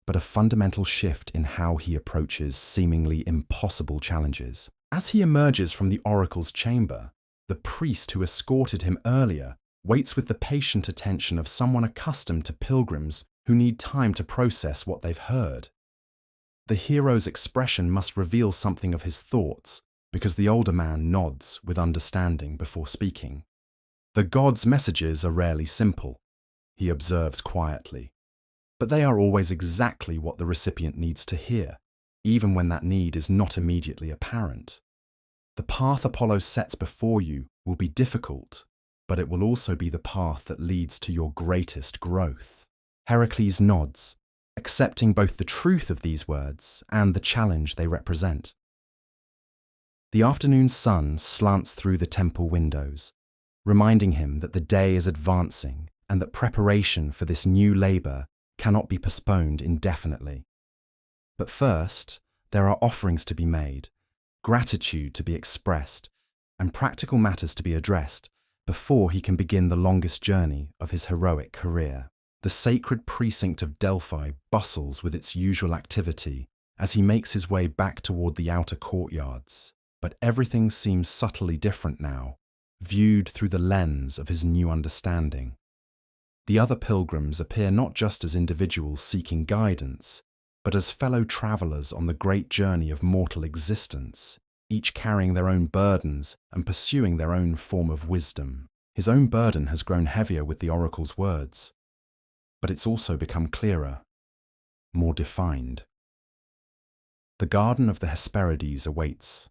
but a fundamental shift in how he approaches seemingly impossible challenges. As he emerges from the oracle's chamber, the priest who escorted him earlier waits with the patient attention of someone accustomed to pilgrims who need time to process what they've heard. The hero's expression must reveal something of his thoughts, because the older man nods with understanding before speaking. The god's messages are rarely simple, he observes quietly, but they are always exactly what the recipient needs to hear, even when that need is not immediately apparent. The path Apollo sets before you will be difficult, but it will also be the path that leads to your greatest growth. Hercules nods, accepting both the truth of these words and the challenge they represent. The afternoon sun slants through the temple windows, reminding him that the day is advancing and that preparation for this new labor cannot be postponed indefinitely. But first, there are offerings to be made, gratitude to be expressed, and practical matters to be addressed before he can begin the longest journey of his heroic career. The sacred precinct of Delphi bustles with its usual activity as he makes his way back toward the outer courtyards, but everything seems subtly different now, viewed through the lens of his new understanding. The other pilgrims appear not just as individuals seeking guidance, but as fellow travelers on the great journey of mortal existence, each carrying their own burdens and pursuing their own form of wisdom. His own burden has grown heavier with the oracle's words, but it's also become clearer, more defined. The Garden of the Hesperides awaits,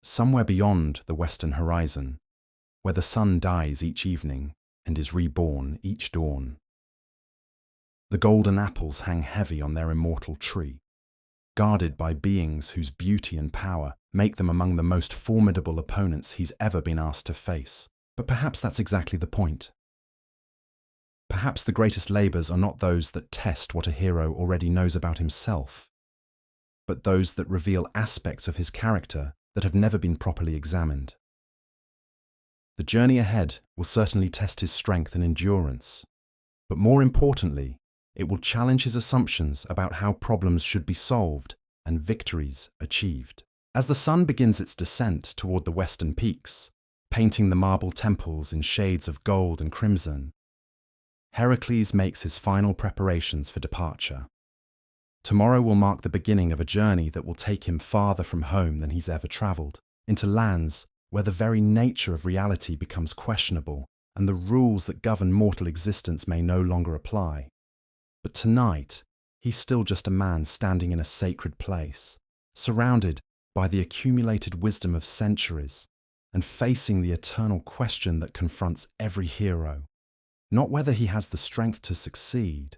somewhere beyond the western horizon, where the sun dies each evening and is reborn each dawn. The golden apples hang heavy on their immortal tree, guarded by beings whose beauty and power make them among the most formidable opponents he's ever been asked to face. But perhaps that's exactly the point. Perhaps the greatest labors are not those that test what a hero already knows about himself, but those that reveal aspects of his character that have never been properly examined. The journey ahead will certainly test his strength and endurance, but more importantly, it will challenge his assumptions about how problems should be solved and victories achieved. As the sun begins its descent toward the western peaks, painting the marble temples in shades of gold and crimson, Hercules makes his final preparations for departure. Tomorrow will mark the beginning of a journey that will take him farther from home than he's ever traveled, into lands where the very nature of reality becomes questionable and the rules that govern mortal existence may no longer apply. But tonight, he's still just a man standing in a sacred place, surrounded by the accumulated wisdom of centuries and facing the eternal question that confronts every hero. Not whether he has the strength to succeed,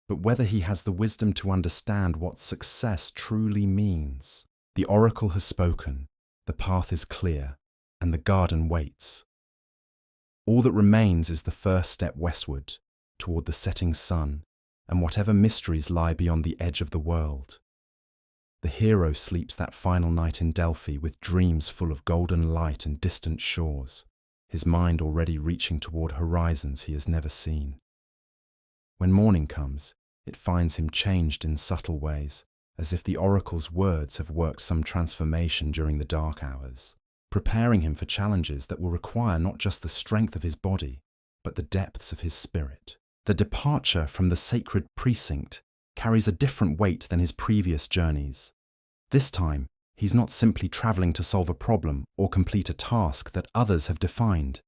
but whether he has the wisdom to understand what success truly means. The oracle has spoken, the path is clear, and the garden waits. All that remains is the first step westward, toward the setting sun, and whatever mysteries lie beyond the edge of the world. The hero sleeps that final night in Delphi with dreams full of golden light and distant shores, his mind already reaching toward horizons he has never seen. When morning comes, it finds him changed in subtle ways, as if the oracle's words have worked some transformation during the dark hours, preparing him for challenges that will require not just the strength of his body, but the depths of his spirit. The departure from the sacred precinct carries a different weight than his previous journeys. This time, he's not simply traveling to solve a problem or complete a task that others have defined.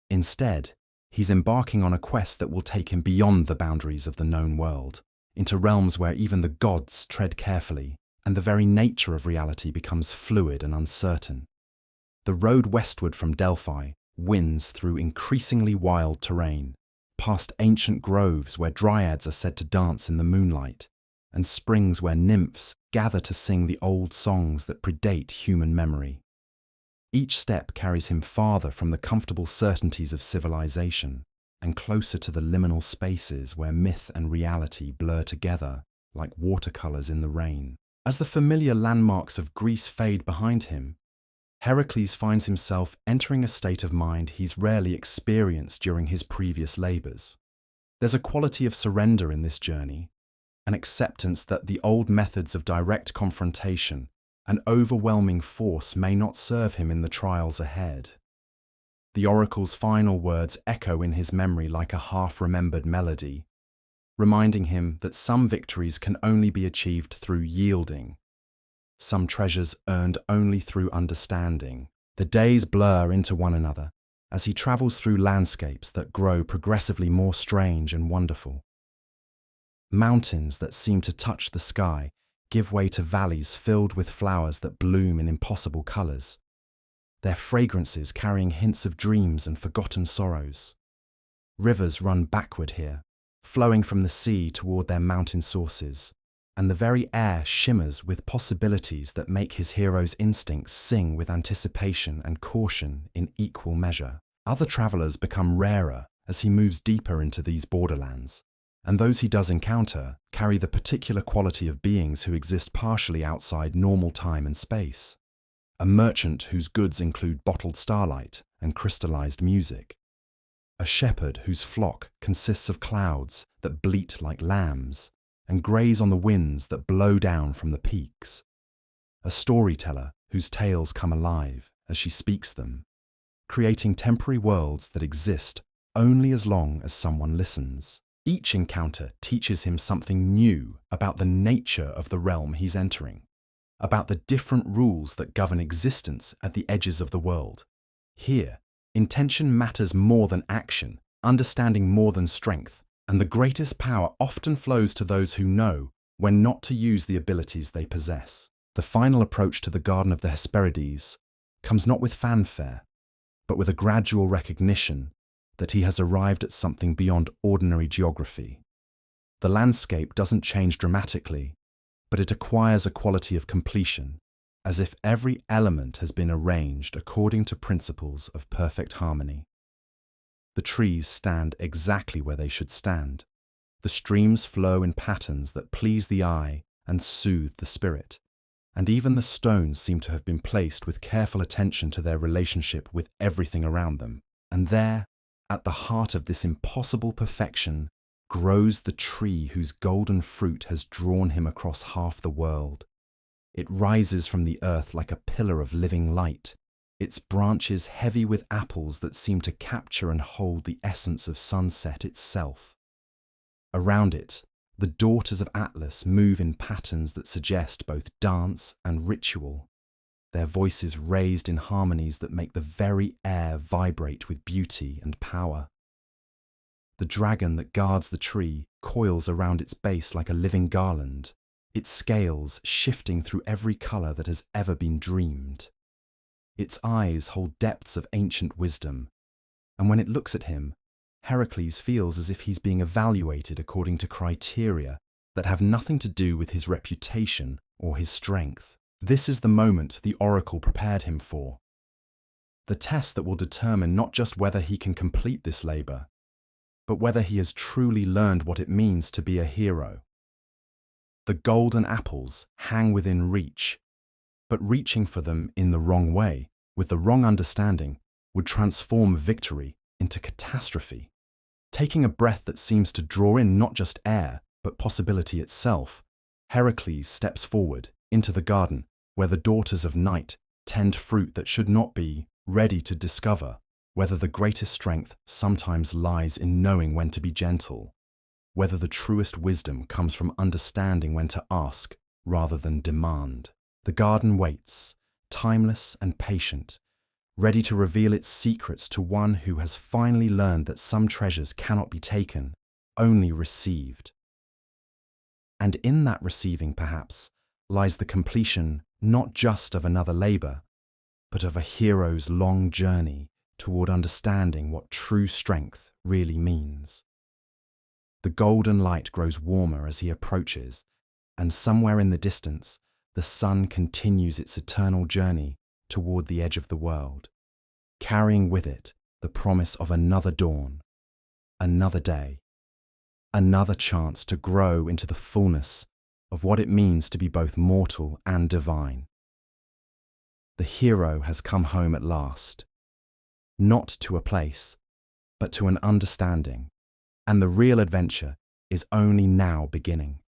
Instead, he's embarking on a quest that will take him beyond the boundaries of the known world, into realms where even the gods tread carefully, and the very nature of reality becomes fluid and uncertain. The road westward from Delphi winds through increasingly wild terrain, past ancient groves where dryads are said to dance in the moonlight, and springs where nymphs gather to sing the old songs that predate human memory. Each step carries him farther from the comfortable certainties of civilization and closer to the liminal spaces where myth and reality blur together like watercolors in the rain. As the familiar landmarks of Greece fade behind him, Hercules finds himself entering a state of mind he's rarely experienced during his previous labors. There's a quality of surrender in this journey, an acceptance that the old methods of direct confrontation and overwhelming force may not serve him in the trials ahead. The oracle's final words echo in his memory like a half-remembered melody. reminding him that some victories can only be achieved through yielding, some treasures earned only through understanding. The days blur into one another as he travels through landscapes that grow progressively more strange and wonderful. Mountains that seem to touch the sky give way to valleys filled with flowers that bloom in impossible colours, their fragrances carrying hints of dreams and forgotten sorrows. Rivers run backward here, flowing from the sea toward their mountain sources, and the very air shimmers with possibilities that make his hero's instincts sing with anticipation and caution in equal measure. Other travellers become rarer as he moves deeper into these borderlands, and those he does encounter carry the particular quality of beings who exist partially outside normal time and space. A merchant whose goods include bottled starlight and crystallized music. A shepherd whose flock consists of clouds that bleat like lambs and graze on the winds that blow down from the peaks. A storyteller whose tales come alive as she speaks them, creating temporary worlds that exist only as long as someone listens. Each encounter teaches him something new about the nature of the realm he's entering, about the different rules that govern existence at the edges of the world. Here, intention matters more than action, understanding more than strength, and the greatest power often flows to those who know when not to use the abilities they possess. The final approach to the Garden of the Hesperides comes not with fanfare, but with a gradual recognition that he has arrived at something beyond ordinary geography. The landscape doesn't change dramatically, but it acquires a quality of completion, as if every element has been arranged according to principles of perfect harmony. The trees stand exactly where they should stand. The streams flow in patterns that please the eye and soothe the spirit, and even the stones seem to have been placed with careful attention to their relationship with everything around them. And there, at the heart of this impossible perfection, grows the tree whose golden fruit has drawn him across half the world. It rises from the earth like a pillar of living light, its branches heavy with apples that seem to capture and hold the essence of sunset itself. Around it, the daughters of Atlas move in patterns that suggest both dance and ritual, their voices raised in harmonies that make the very air vibrate with beauty and power. The dragon that guards the tree coils around its base like a living garland, its scales shifting through every colour that has ever been dreamed. Its eyes hold depths of ancient wisdom, and when it looks at him, Hercules feels as if he's being evaluated according to criteria that have nothing to do with his reputation or his strength. This is the moment the oracle prepared him for, the test that will determine not just whether he can complete this labour, but whether he has truly learned what it means to be a hero. The golden apples hang within reach, but reaching for them in the wrong way, with the wrong understanding, would transform victory into catastrophe. Taking a breath that seems to draw in not just air, but possibility itself, Hercules steps forward into the garden where the daughters of night tend fruit that should not be, ready to discover whether the greatest strength sometimes lies in knowing when to be gentle, whether the truest wisdom comes from understanding when to ask rather than demand. The garden waits, timeless and patient, ready to reveal its secrets to one who has finally learned that some treasures cannot be taken, only received. And in that receiving, perhaps, lies the completion not just of another labour, but of a hero's long journey toward understanding what true strength really means. The golden light grows warmer as he approaches, and somewhere in the distance, the sun continues its eternal journey toward the edge of the world, carrying with it the promise of another dawn, another day, another chance to grow into the fullness of what it means to be both mortal and divine. The hero has come home at last, not to a place, but to an understanding, and the real adventure is only now beginning.